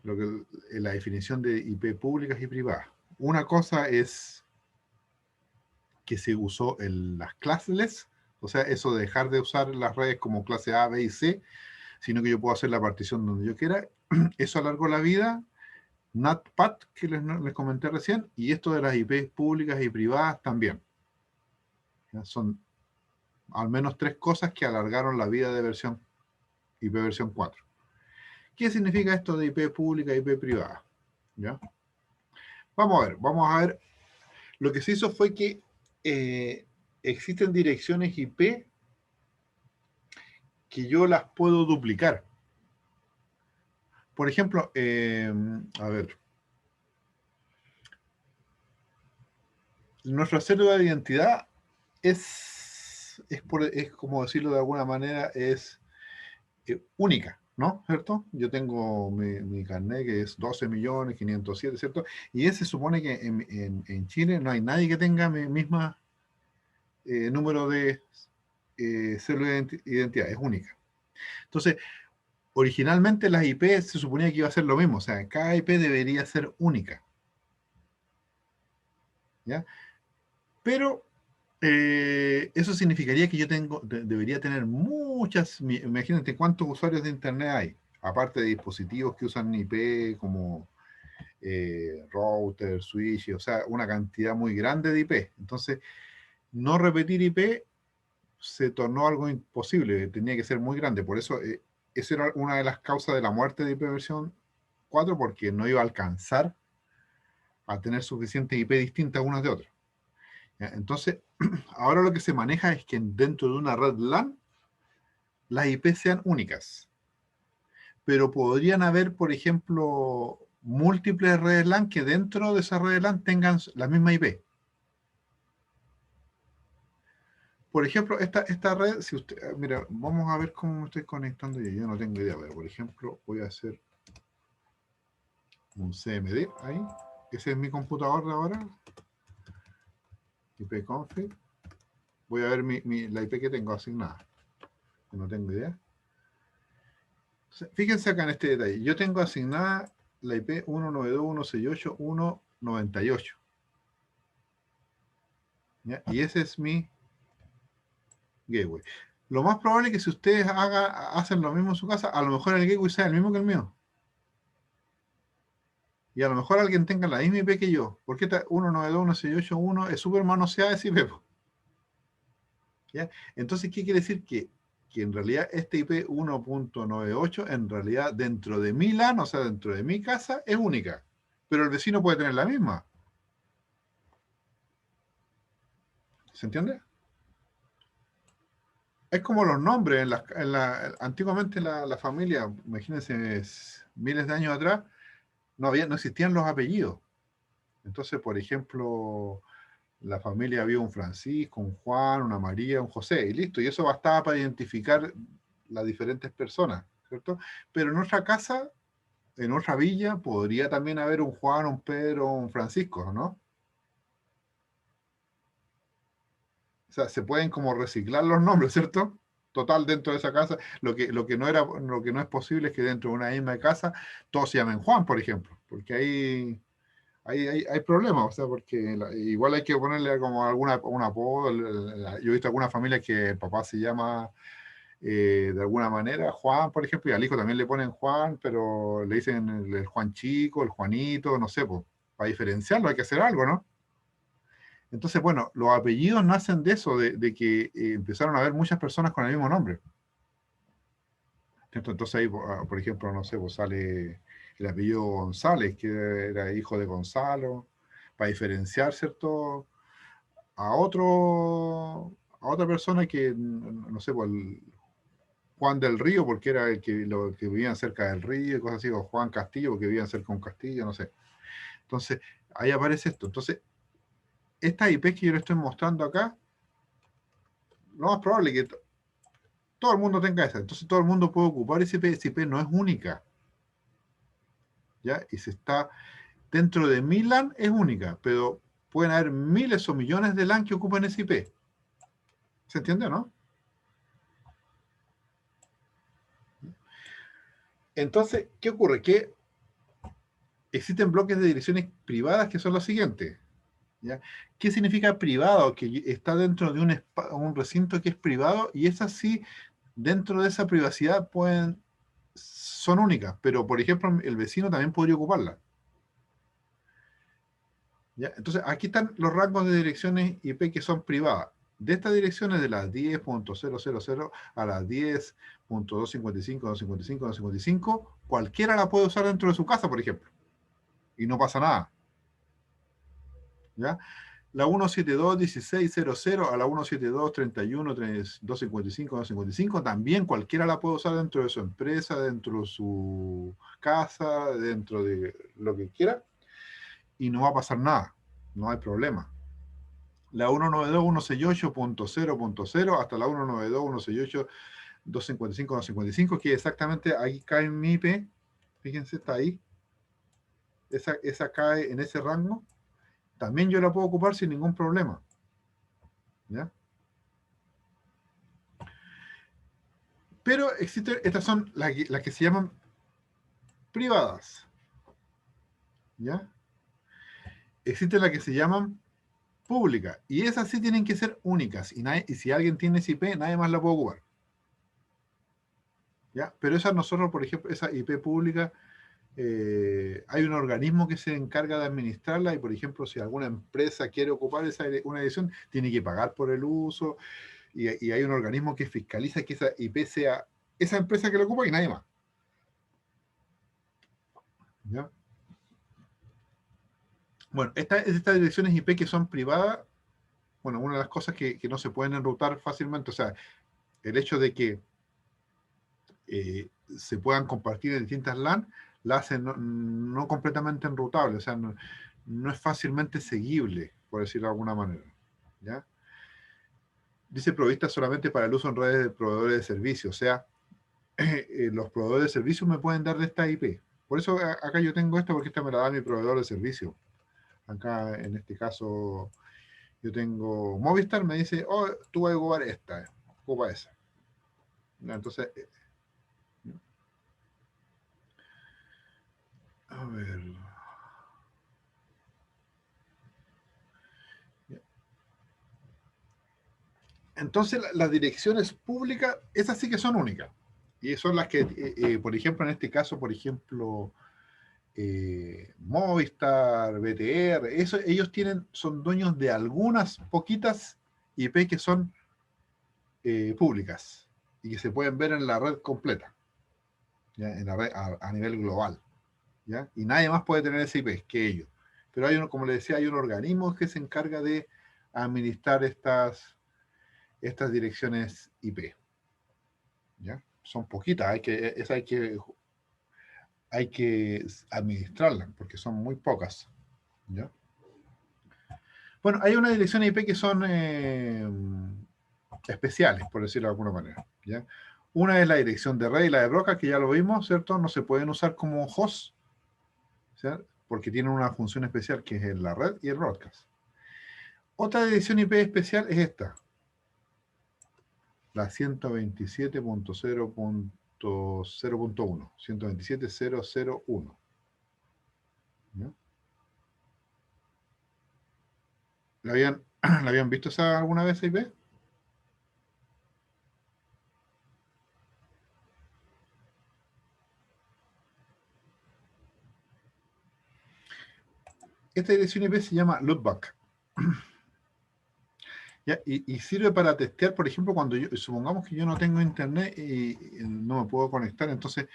La definición de IP públicas y privadas. Una cosa es que se usó las classless, o sea, eso de dejar de usar las redes como clase A, B y C, sino que yo puedo hacer la partición donde yo quiera. Eso alargó la vida. NatPat, que les comenté recién, y esto de las IP públicas y privadas también. ¿Ya? Son al menos 3 cosas que alargaron la vida de IP versión 4. ¿Qué significa esto de IP pública y IP privada? ¿Ya? Vamos a ver. Lo que se hizo fue que existen direcciones IP que yo las puedo duplicar. Por ejemplo, a ver, nuestra cédula de identidad es como decirlo de alguna manera, es única, ¿no? ¿Cierto? Yo tengo mi carnet que es 12.507.000, ¿cierto? Y ese supone que en Chile no hay nadie que tenga mi misma número de cédula de identidad, es única. Entonces, originalmente las IP se suponía que iba a ser lo mismo, o sea, cada IP debería ser única. ¿Ya? Pero eso significaría que yo debería tener imagínate cuántos usuarios de Internet hay, aparte de dispositivos que usan IP como router, switch, o sea, una cantidad muy grande de IP. Entonces, no repetir IP se tornó algo imposible, tenía que ser muy grande. Por eso, esa era una de las causas de la muerte de IP versión 4, porque no iba a alcanzar a tener suficientes IP distintas unas de otras. ¿Ya? Entonces, ahora lo que se maneja es que dentro de una red LAN, las IP sean únicas. Pero podrían haber, por ejemplo, múltiples redes LAN que dentro de esa red LAN tengan la misma IP. Por ejemplo, esta red, si usted, mira, vamos a ver cómo me estoy conectando yo no tengo idea, pero por ejemplo, voy a hacer un CMD ahí. Ese es mi computador de ahora. ipconfig. Voy a ver la IP que tengo asignada. Que no tengo idea. Fíjense acá en este detalle. Yo tengo asignada la IP 192.168.198. ¿Ya? Y ese es mi gateway. Lo más probable es que si ustedes hacen lo mismo en su casa, a lo mejor el gateway sea el mismo que el mío. Y a lo mejor alguien tenga la misma IP que yo. Porque esta 192.168.1 es súper manoseada esa IP. ¿Ya? Entonces, ¿qué quiere decir? Que en realidad este IP 1.98 en realidad dentro de mi LAN, o sea, dentro de mi casa, es única. Pero el vecino puede tener la misma. ¿Se entiende? Es como los nombres. Antiguamente la familia, imagínense, miles de años atrás, no existían los apellidos. Entonces, por ejemplo, la familia había un Francisco, un Juan, una María, un José, y listo. Y eso bastaba para identificar las diferentes personas, ¿cierto? Pero en otra casa, en otra villa, podría también haber un Juan, un Pedro, un Francisco, ¿no? O sea, se pueden como reciclar los nombres, ¿cierto? Total, dentro de esa casa, lo que no es posible es que dentro de una misma casa todos se llamen Juan, por ejemplo, porque ahí hay problemas, o sea, porque igual hay que ponerle como un apodo. Yo he visto algunas familias que el papá se llama de alguna manera Juan, por ejemplo, y al hijo también le ponen Juan, pero le dicen el Juan Chico, el Juanito, no sé, pues, para diferenciarlo hay que hacer algo, ¿no? Entonces, bueno, los apellidos nacen de eso, de que empezaron a haber muchas personas con el mismo nombre. ¿Cierto? Entonces ahí, por ejemplo, no sé, pues sale el apellido González, que era hijo de Gonzalo, para diferenciar, ¿cierto? A otra persona que, no sé, pues Juan del Río, porque era los que vivían cerca del río y cosas así, o Juan Castillo, porque vivían cerca de un castillo, no sé. Entonces, ahí aparece esto. Entonces, esta IP que yo le estoy mostrando acá, lo más probable es que todo el mundo tenga esa. Entonces, todo el mundo puede ocupar esa IP. Esa IP no es única, ¿ya? Y se está dentro de mi LAN, es única, pero pueden haber miles o millones de LAN que ocupan esa IP. ¿Se entiende, no? Entonces, ¿qué ocurre? Que existen bloques de direcciones privadas que son los siguientes. ¿Ya? ¿Qué significa privado? Que está dentro de un recinto que es privado y esas sí, dentro de esa privacidad son únicas, pero por ejemplo el vecino también podría ocuparla. ¿Ya? Entonces aquí están los rangos de direcciones IP que son privadas. De estas direcciones de las 10.000 a las 10.255.255.255, cualquiera la puede usar dentro de su casa, por ejemplo, y no pasa nada. ¿Ya? La 172.16.00 a la 172.31.255.255 también cualquiera la puede usar dentro de su empresa, dentro de su casa, dentro de lo que quiera, y no va a pasar nada, no hay problema. La 192.168.0.0 hasta la 192.168.255.255, que exactamente ahí cae en mi IP, fíjense, está ahí, esa cae en ese rango, también yo la puedo ocupar sin ningún problema. ¿Ya? Pero existen, estas son las que se llaman privadas. ¿Ya? Existen las que se llaman públicas. Y esas sí tienen que ser únicas. Y si alguien tiene esa IP, nadie más la puede ocupar. ¿Ya? Pero esas nosotros, por ejemplo, esa IP pública, hay un organismo que se encarga de administrarla y, por ejemplo, si alguna empresa quiere ocupar una edición, tiene que pagar por el uso y hay un organismo que fiscaliza que esa IP sea esa empresa que la ocupa y nadie más. ¿Ya? Bueno, estas direcciones IP que son privadas, bueno, una de las cosas que no se pueden enrutar fácilmente, o sea, el hecho de que se puedan compartir en distintas LAN, la hacen no completamente enrutable, o sea, no es fácilmente seguible, por decirlo de alguna manera. ¿Ya? Dice provista solamente para el uso en redes de proveedores de servicios, o sea, los proveedores de servicios me pueden dar de esta IP, Por eso acá yo tengo esta, porque esta me la da mi proveedor de servicio. Acá, en este caso, yo tengo Movistar, me dice, oh, tú vas a ocupar esta, ocupa esa. Entonces, a ver. Entonces, las direcciones públicas, esas sí que son únicas. Y son las que, por ejemplo, en este caso, por ejemplo, Movistar, BTR, eso, ellos son dueños de algunas poquitas IP que son públicas y que se pueden ver en la red completa, ¿ya? En la red a nivel global, ¿ya? Y nadie más puede tener ese IP que ellos. Pero hay uno, como les decía, hay un organismo que se encarga de administrar estas direcciones IP, ¿ya? Son poquitas, hay que administrarlas porque son muy pocas, ¿ya? Bueno, hay una dirección IP que son especiales, por decirlo de alguna manera, ¿ya? Una es la dirección de red y la de broadcast, que ya lo vimos, ¿cierto? No se pueden usar como host, ¿cierto? Porque tienen una función especial que es en la red y el broadcast. Otra dirección IP especial es esta, la 127.0.1, 127.001. ¿Ya? ¿La habían visto esa alguna vez, IP? Esta dirección IP se llama loopback. ¿Ya? Y sirve para testear, por ejemplo, cuando supongamos que yo no tengo internet y no me puedo conectar, entonces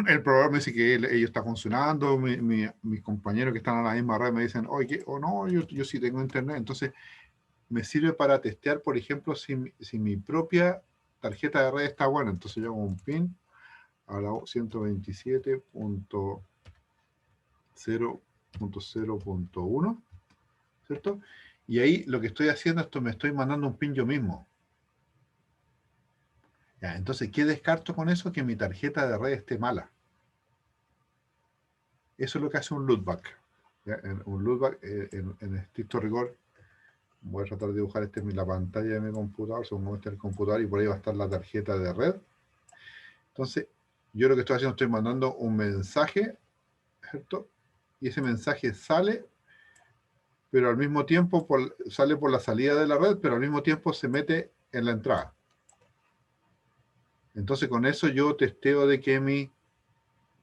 el programa me dice que ello está funcionando, mis compañeros que están en la misma red me dicen, oye, o no, yo sí tengo internet, entonces me sirve para testear, por ejemplo, si mi propia tarjeta de red está buena, entonces yo hago un pin a la 127.0.0.1, ¿cierto? Y ahí lo que estoy haciendo es que me estoy mandando un pin yo mismo. Ya, entonces, ¿qué descarto con eso? Que mi tarjeta de red esté mala. Eso es lo que hace un loopback. ¿Ya? Un loopback, en estricto rigor, voy a tratar de dibujar en la pantalla de mi computador, según está el computador, y por ahí va a estar la tarjeta de red. Entonces, yo lo que estoy haciendo, estoy mandando un mensaje, ¿cierto? Y ese mensaje sale, pero al mismo tiempo sale por la salida de la red, pero al mismo tiempo se mete en la entrada. Entonces, con eso yo testeo de que mi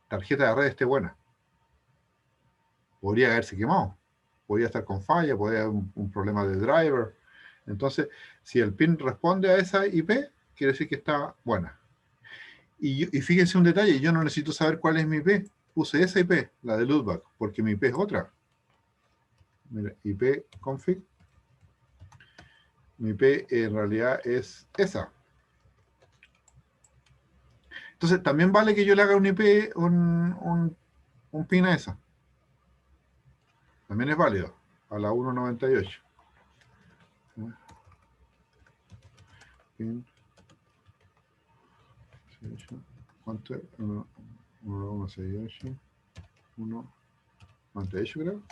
tarjeta de red esté buena. Podría haberse quemado, podría estar con falla, podría haber un problema de driver. Entonces, si el PIN responde a esa IP, quiere decir que está buena. Y fíjense un detalle, yo no necesito saber cuál es mi IP. Puse esa IP, la de loopback, porque mi IP es otra. Mira, IP config. Mi IP en realidad es esa. Entonces, también vale que yo le haga un IP, un PIN a esa. También es válido, a la 198. PIN. ¿Cuánto es? 168, 198 creo.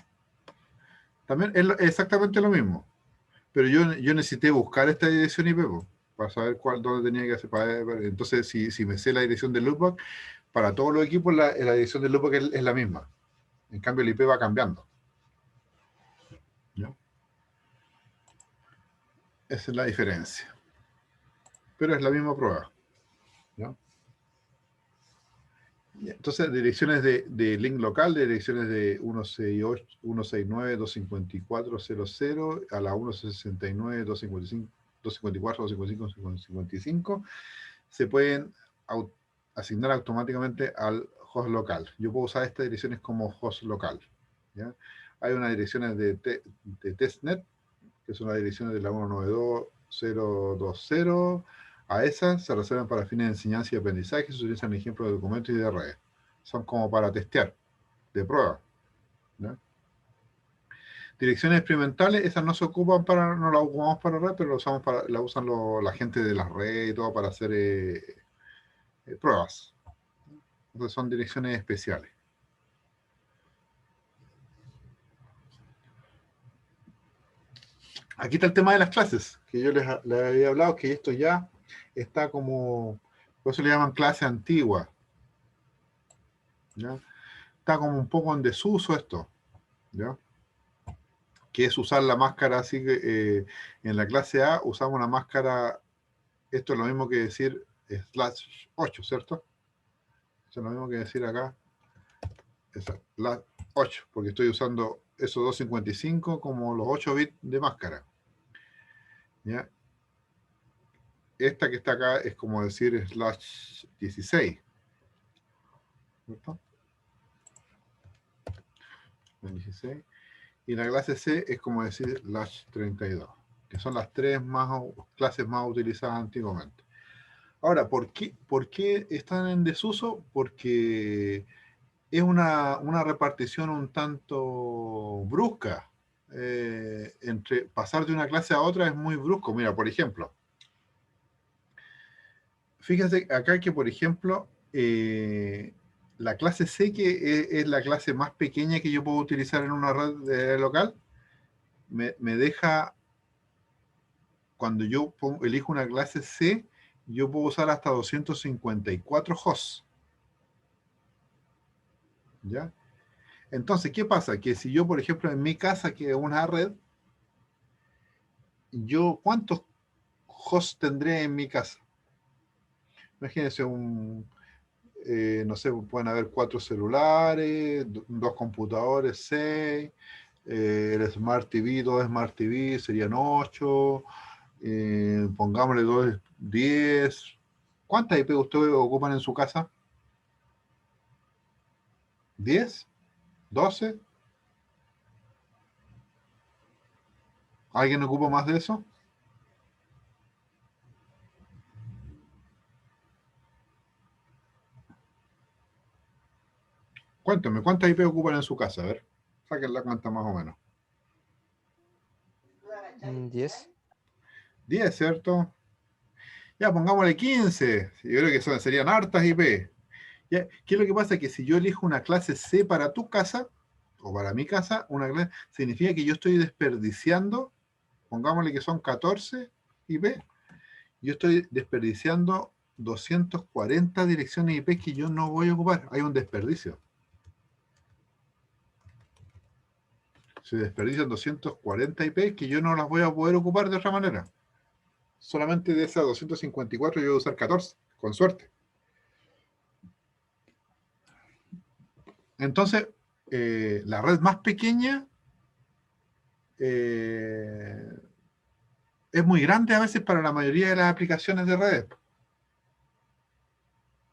También es exactamente lo mismo. Pero yo necesité buscar esta dirección IP para saber dónde tenía que hacer. Entonces, si me sé la dirección del loopback, para todos los equipos la dirección del loopback es la misma. En cambio, el IP va cambiando. ¿Ya? Esa es la diferencia. Pero es la misma prueba. ¿Ya? Entonces, direcciones de link local, de direcciones de 169.254.00 a la 169.254.255.55 se pueden asignar automáticamente al host local. Yo puedo usar estas direcciones como host local. ¿Ya? Hay unas direcciones de testnet, que son las direcciones de la 192.0.20. A esas se reservan para fines de enseñanza y aprendizaje, se utilizan ejemplos de documentos y de redes. Son como para testear, de prueba. ¿Ya? Direcciones experimentales, esas no se ocupan no las ocupamos para red, pero la usan la gente de las redes y todo para hacer pruebas. Entonces son direcciones especiales. Aquí está el tema de las clases, que yo les había hablado, que esto ya está como, por eso le llaman clase antigua. ¿Ya? Está como un poco en desuso esto, ¿ya? Que es usar la máscara así que en la clase A usamos una máscara, esto es lo mismo que decir /8, ¿cierto? Eso es lo mismo que decir acá, /8, porque estoy usando esos 255 como los 8 bits de máscara, ¿ya? Esta que está acá es como decir /16, ¿cierto? 16. Y la clase C es como decir /32, que son las tres clases más utilizadas antiguamente. Ahora, ¿por qué están en desuso? Porque es una repartición un tanto brusca. Entre pasar de una clase a otra es muy brusco. Mira, por ejemplo, fíjense acá que, por ejemplo, la clase C, que es la clase más pequeña que yo puedo utilizar en una red local, me deja, cuando yo elijo una clase C, yo puedo usar hasta 254 hosts. ¿Ya? Entonces, ¿qué pasa? Que si yo, por ejemplo, en mi casa, que es una red, yo, ¿cuántos hosts tendré en mi casa? Imagínense no sé, pueden haber 4 celulares, 2 computadores, 6, el Smart TV, 2 Smart TV, serían 8, pongámosle 2, 10. ¿Cuántas IP ustedes ocupan en su casa? ¿10? ¿12? ¿Alguien ocupa más de eso? Cuéntame, ¿cuántas IP ocupan en su casa? A ver, saquen la cuenta más o menos. 10. 10, ¿cierto? Ya, pongámosle 15. Yo creo que serían hartas IP. ¿Ya? ¿Qué es lo que pasa? Que si yo elijo una clase C para tu casa, o para mi casa, significa que yo estoy desperdiciando, pongámosle que son 14 IP, yo estoy desperdiciando 240 direcciones IP que yo no voy a ocupar. Hay un desperdicio. Se desperdician 240 IP que yo no las voy a poder ocupar de otra manera. Solamente de esas 254 yo voy a usar 14, con suerte. Entonces, la red más pequeña es muy grande a veces para la mayoría de las aplicaciones de redes.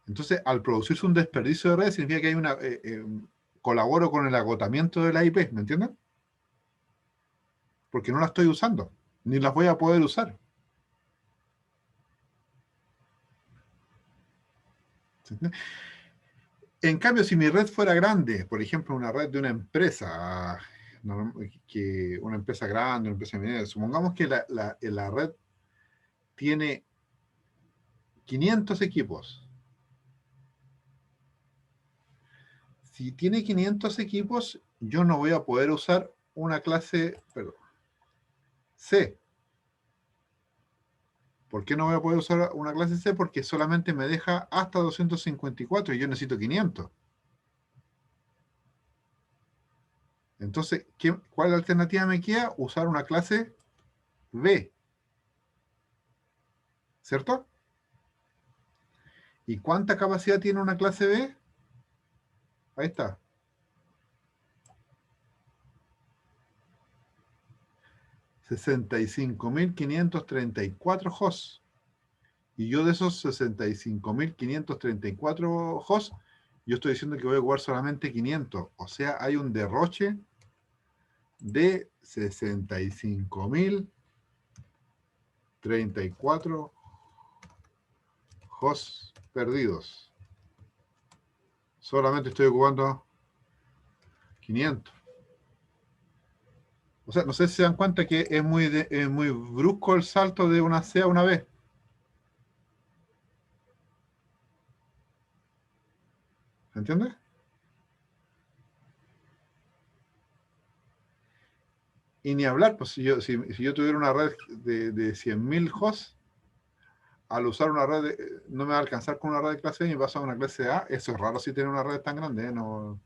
Entonces, al producirse un desperdicio de redes, significa que hay colaboro con el agotamiento de la IP, ¿me entienden? Porque no la estoy usando, ni las voy a poder usar. En cambio, si mi red fuera grande, por ejemplo, una red de una empresa, una empresa grande, una empresa mediana, supongamos que la red tiene 500 equipos. Si tiene 500 equipos, yo no voy a poder usar una clase, C. ¿Por qué no voy a poder usar una clase C? Porque solamente me deja hasta 254 y yo necesito 500. Entonces, ¿cuál alternativa me queda? Usar una clase B. ¿Cierto? ¿Y cuánta capacidad tiene una clase B? Ahí está. 65.534 hosts. Y yo de esos 65.534 hosts, yo estoy diciendo que voy a ocupar solamente 500. O sea, hay un derroche de 65.034 hosts perdidos. Solamente estoy ocupando 500. O sea, no sé si se dan cuenta que es muy brusco el salto de una C a una B. ¿Se entiende? Y ni hablar, pues si yo tuviera una red de 100.000 hosts, al usar una red, no me va a alcanzar con una red de clase A y me paso a una clase A. Eso es raro si tiene una red tan grande, ¿eh? No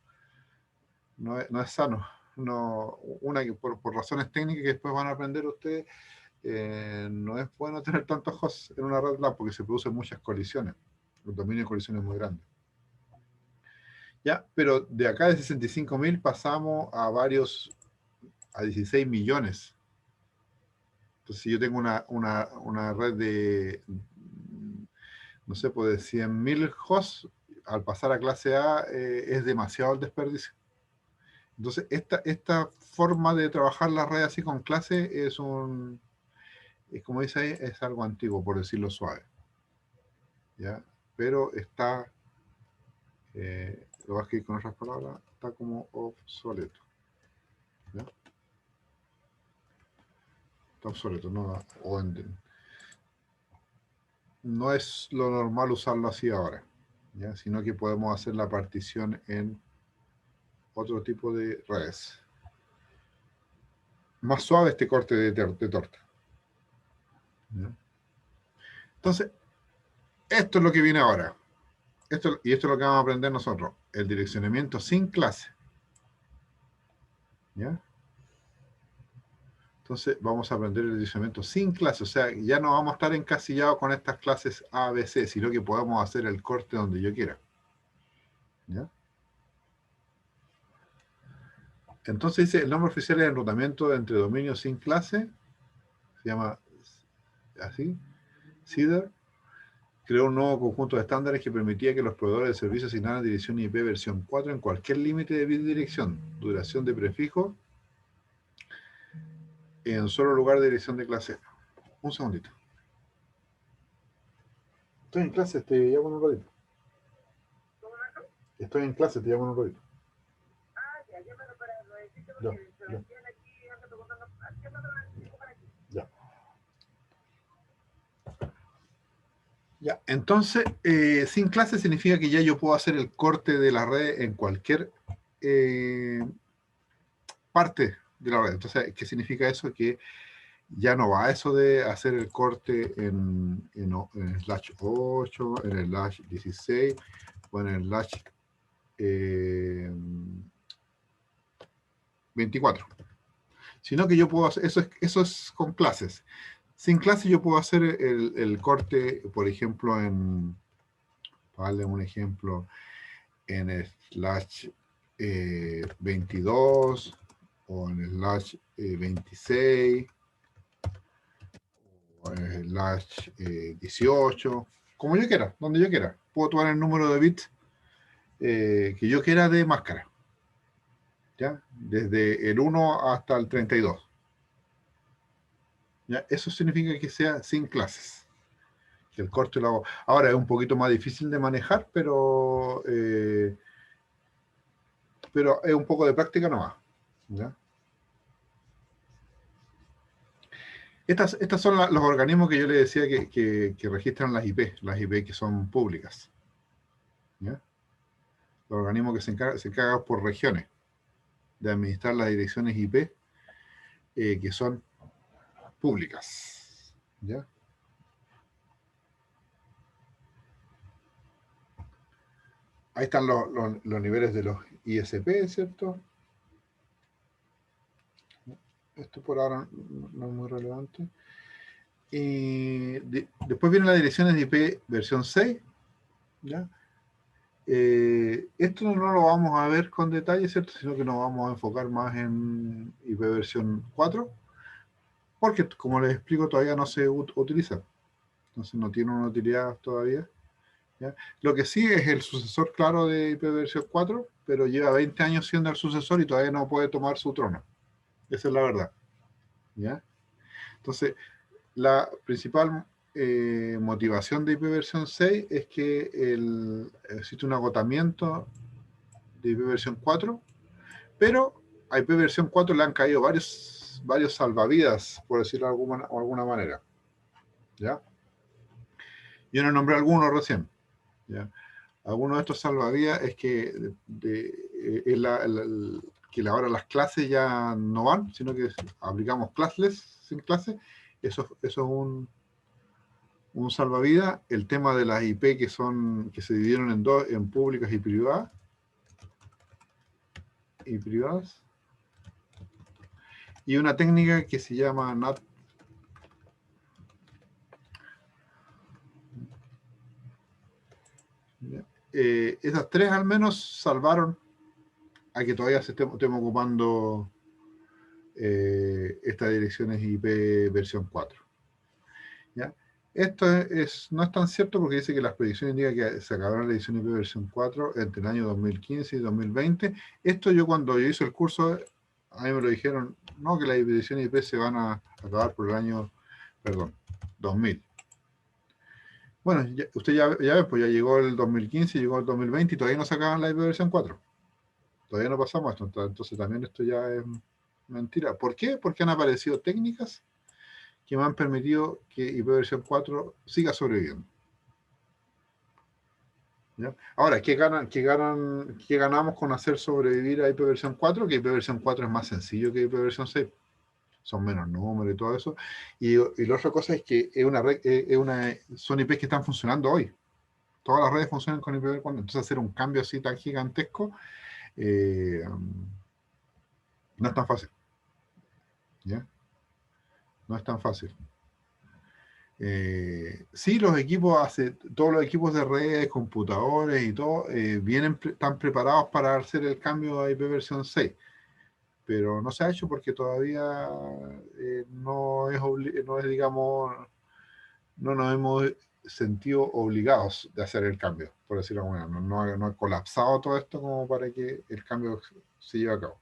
es sano. No, una que por razones técnicas que después van a aprender ustedes, no es bueno tener tantos hosts en una red LAN porque se producen muchas colisiones. El dominio de colisiones es muy grande. Ya, pero de acá de 65.000 pasamos a 16 millones. Entonces, si yo tengo una red de, no sé, pues de 100.000 hosts, al pasar a clase A es demasiado el desperdicio. Entonces, esta forma de trabajar la red así con clase es como dice ahí, es algo antiguo, por decirlo suave. ¿Ya? Pero está, lo vas a escribir con otras palabras, está como obsoleto. ¿Ya? Está obsoleto, no es lo normal usarlo así ahora, ¿ya? Sino que podemos hacer la partición en otro tipo de redes. Más suave este corte de torta. ¿Ya? Entonces, esto es lo que viene ahora. Esto es lo que vamos a aprender nosotros. El direccionamiento sin clase. ¿Ya? Entonces vamos a aprender el direccionamiento sin clase. O sea, ya no vamos a estar encasillados con estas clases A, B, C, sino que podamos hacer el corte donde yo quiera. ¿Ya? Entonces dice, el nombre oficial es enrutamiento entre dominios sin clase. Se llama así. CIDR. Creó un nuevo conjunto de estándares que permitía que los proveedores de servicios asignaran dirección IP versión 4 en cualquier límite de bidirección, duración de prefijo, en solo lugar de dirección de clase. Un segundito. Estoy en clase, te llamo en un ratito. Estoy en clase, te llamo en un ratito. Ya. Ya, entonces, sin clase significa que ya yo puedo hacer el corte de la red en cualquier parte de la red. Entonces, ¿qué significa eso? Que ya no va eso de hacer el corte en slash 8, en el slash 16 o en el slash 24. Sino que yo puedo hacer, eso es con clases. Sin clase yo puedo hacer el corte, por ejemplo, para darle un ejemplo, en el slash 22 o en el slash 26 o en el slash 18, como yo quiera, donde yo quiera. Puedo tomar el número de bits que yo quiera de máscara. ¿Ya? Desde el 1 hasta el 32. ¿Ya? Eso significa que sea sin clases. Que el corte lo hago. Ahora es un poquito más difícil de manejar, pero es un poco de práctica nomás. ¿Ya? Estas son los organismos que yo le decía que registran las IP que son públicas. ¿Ya? Los organismos que se encargan por regiones de administrar las direcciones IP que son públicas. ¿Ya? Ahí están los niveles de los ISP, ¿cierto? Esto por ahora no es muy relevante. Y después vienen las direcciones de IP versión 6. ¿Ya? Esto no lo vamos a ver con detalle, ¿cierto? Sino que nos vamos a enfocar más en IP versión 4. Porque, como les explico, todavía no se utiliza. Entonces no tiene una utilidad todavía. ¿Ya? Lo que sí es el sucesor claro de IP versión 4, pero lleva 20 años siendo el sucesor y todavía no puede tomar su trono. Esa es la verdad. ¿Ya? Entonces, la principal motivación de IP versión 6 es que existe un agotamiento de IP versión 4, pero a IP versión 4 le han caído varios salvavidas, por decirlo de alguna manera. ¿Ya? Yo no nombré algunos recién. ¿Ya? Algunos de estos salvavidas es que, que ahora las clases ya no van, sino que aplicamos classless sin clase. Eso es un salvavidas. El tema de las IP que se dividieron en dos, en públicas y privadas. Y una técnica que se llama NAT. Esas tres al menos salvaron a que todavía estemos ocupando estas direcciones IP versión 4. ¿Ya? Esto no es tan cierto porque dice que las predicciones indican que se acabará la edición IP versión 4 entre el año 2015 y 2020. Esto cuando yo hice el curso, a mí me lo dijeron, no, que las ediciones IP se van a acabar por el año, perdón, 2000. Bueno, usted ya ve, pues ya llegó el 2015, llegó el 2020 y todavía no sacaban la IP versión 4. Todavía no pasamos esto, entonces también esto ya es mentira. ¿Por qué? Porque han aparecido técnicas que me han permitido que IP versión 4 siga sobreviviendo. ¿Ya? Ahora, ¿qué ganamos con hacer sobrevivir a IP versión 4? Que IP versión 4 es más sencillo que IP versión 6. Son menos números y todo eso. Y la otra cosa es que son IPs que están funcionando hoy. Todas las redes funcionan con IP versión 4. Entonces hacer un cambio así tan gigantesco no es tan fácil. ¿Ya? No es tan fácil. Sí, todos los equipos de redes, computadores y todo, están preparados para hacer el cambio a IP versión 6, pero no se ha hecho porque todavía digamos, no nos hemos sentido obligados de hacer el cambio, por decirlo de alguna manera. No ha colapsado todo esto como para que el cambio se lleve a cabo.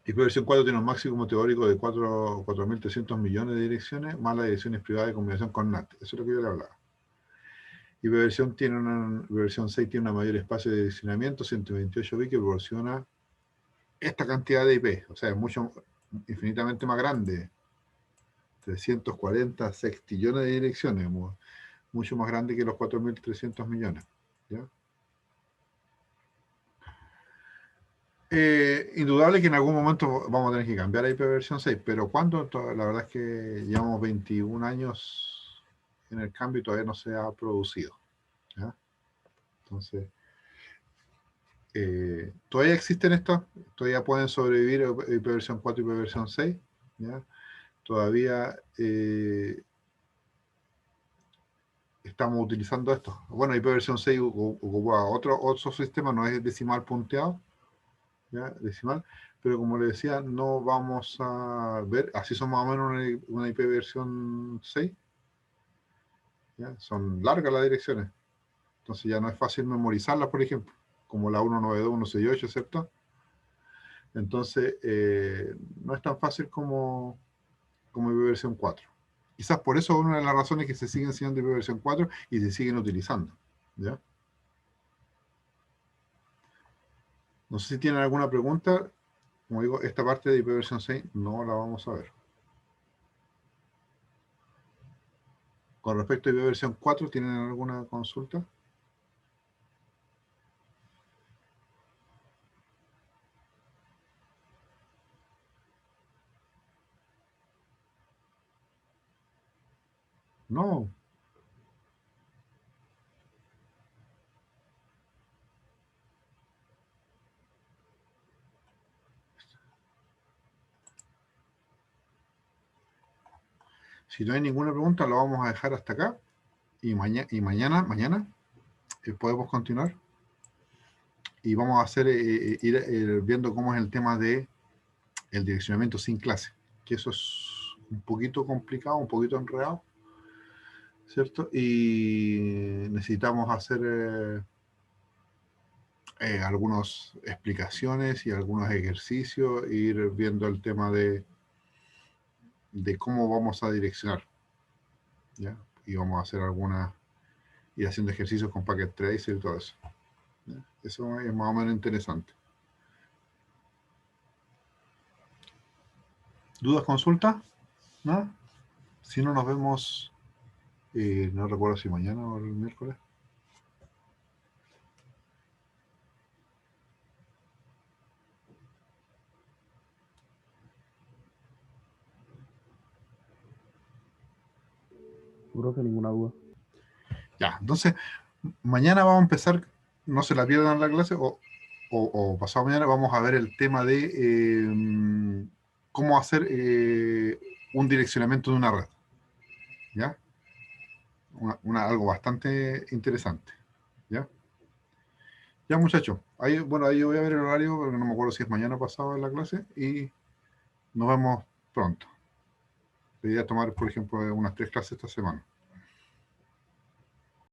IP versión 4 tiene un máximo teórico de 4.300 millones de direcciones, más las direcciones privadas de combinación con NAT. Eso es lo que yo le hablaba. IP versión 6 tiene un mayor espacio de direccionamiento, 128 bits, que proporciona esta cantidad de IP. O sea, es infinitamente más grande. 340 sextillones de direcciones, mucho más grande que los 4.300 millones. ¿Ya? Indudable que en algún momento vamos a tener que cambiar a IP versión 6, pero ¿cuándo? La verdad es que llevamos 21 años en el cambio y todavía no se ha producido. ¿Ya? Entonces, todavía existen estos, todavía pueden sobrevivir IP versión 4 y IP versión 6. ¿Ya? Todavía estamos utilizando esto. Bueno, IP versión 6 ocupa otro sistema, no es decimal punteado. ¿Ya? Decimal, pero como le decía, no vamos a ver, así son más o menos una IP versión 6, ¿ya? Son largas las direcciones, entonces ya no es fácil memorizarlas, por ejemplo, como la 192, 168, ¿cierto? Entonces, no es tan fácil como IP versión 4. Quizás por eso una de las razones que se siguen siendo IP versión 4 y se siguen utilizando, ¿ya? No sé si tienen alguna pregunta. Como digo, esta parte de IP versión 6 no la vamos a ver. Con respecto a IP versión 4, ¿tienen alguna consulta? No. Si no hay ninguna pregunta, lo vamos a dejar hasta acá. Y mañana podemos continuar. Y vamos a ir viendo cómo es el tema de el direccionamiento sin clase. Que eso es un poquito complicado, un poquito enredado, ¿cierto? Y necesitamos hacer algunas explicaciones y algunos ejercicios, e ir viendo el tema de cómo vamos a direccionar, ¿ya? Y vamos a hacer ir haciendo ejercicios con Packet Tracer y todo eso, ¿ya? Eso es más o menos interesante. ¿Dudas, consultas? ¿No? si no nos vemos, no recuerdo si mañana o el miércoles. Profe, ninguna duda. Ya, entonces, mañana vamos a empezar, no se la pierdan la clase, o pasado mañana vamos a ver el tema de cómo hacer un direccionamiento de una red. ¿Ya? Algo bastante interesante. ¿Ya? Ya, muchachos. Ahí, bueno, ahí yo voy a ver el horario, porque no me acuerdo si es mañana o pasado en la clase, y nos vemos pronto. Voy a tomar, por ejemplo, unas 3 clases esta semana.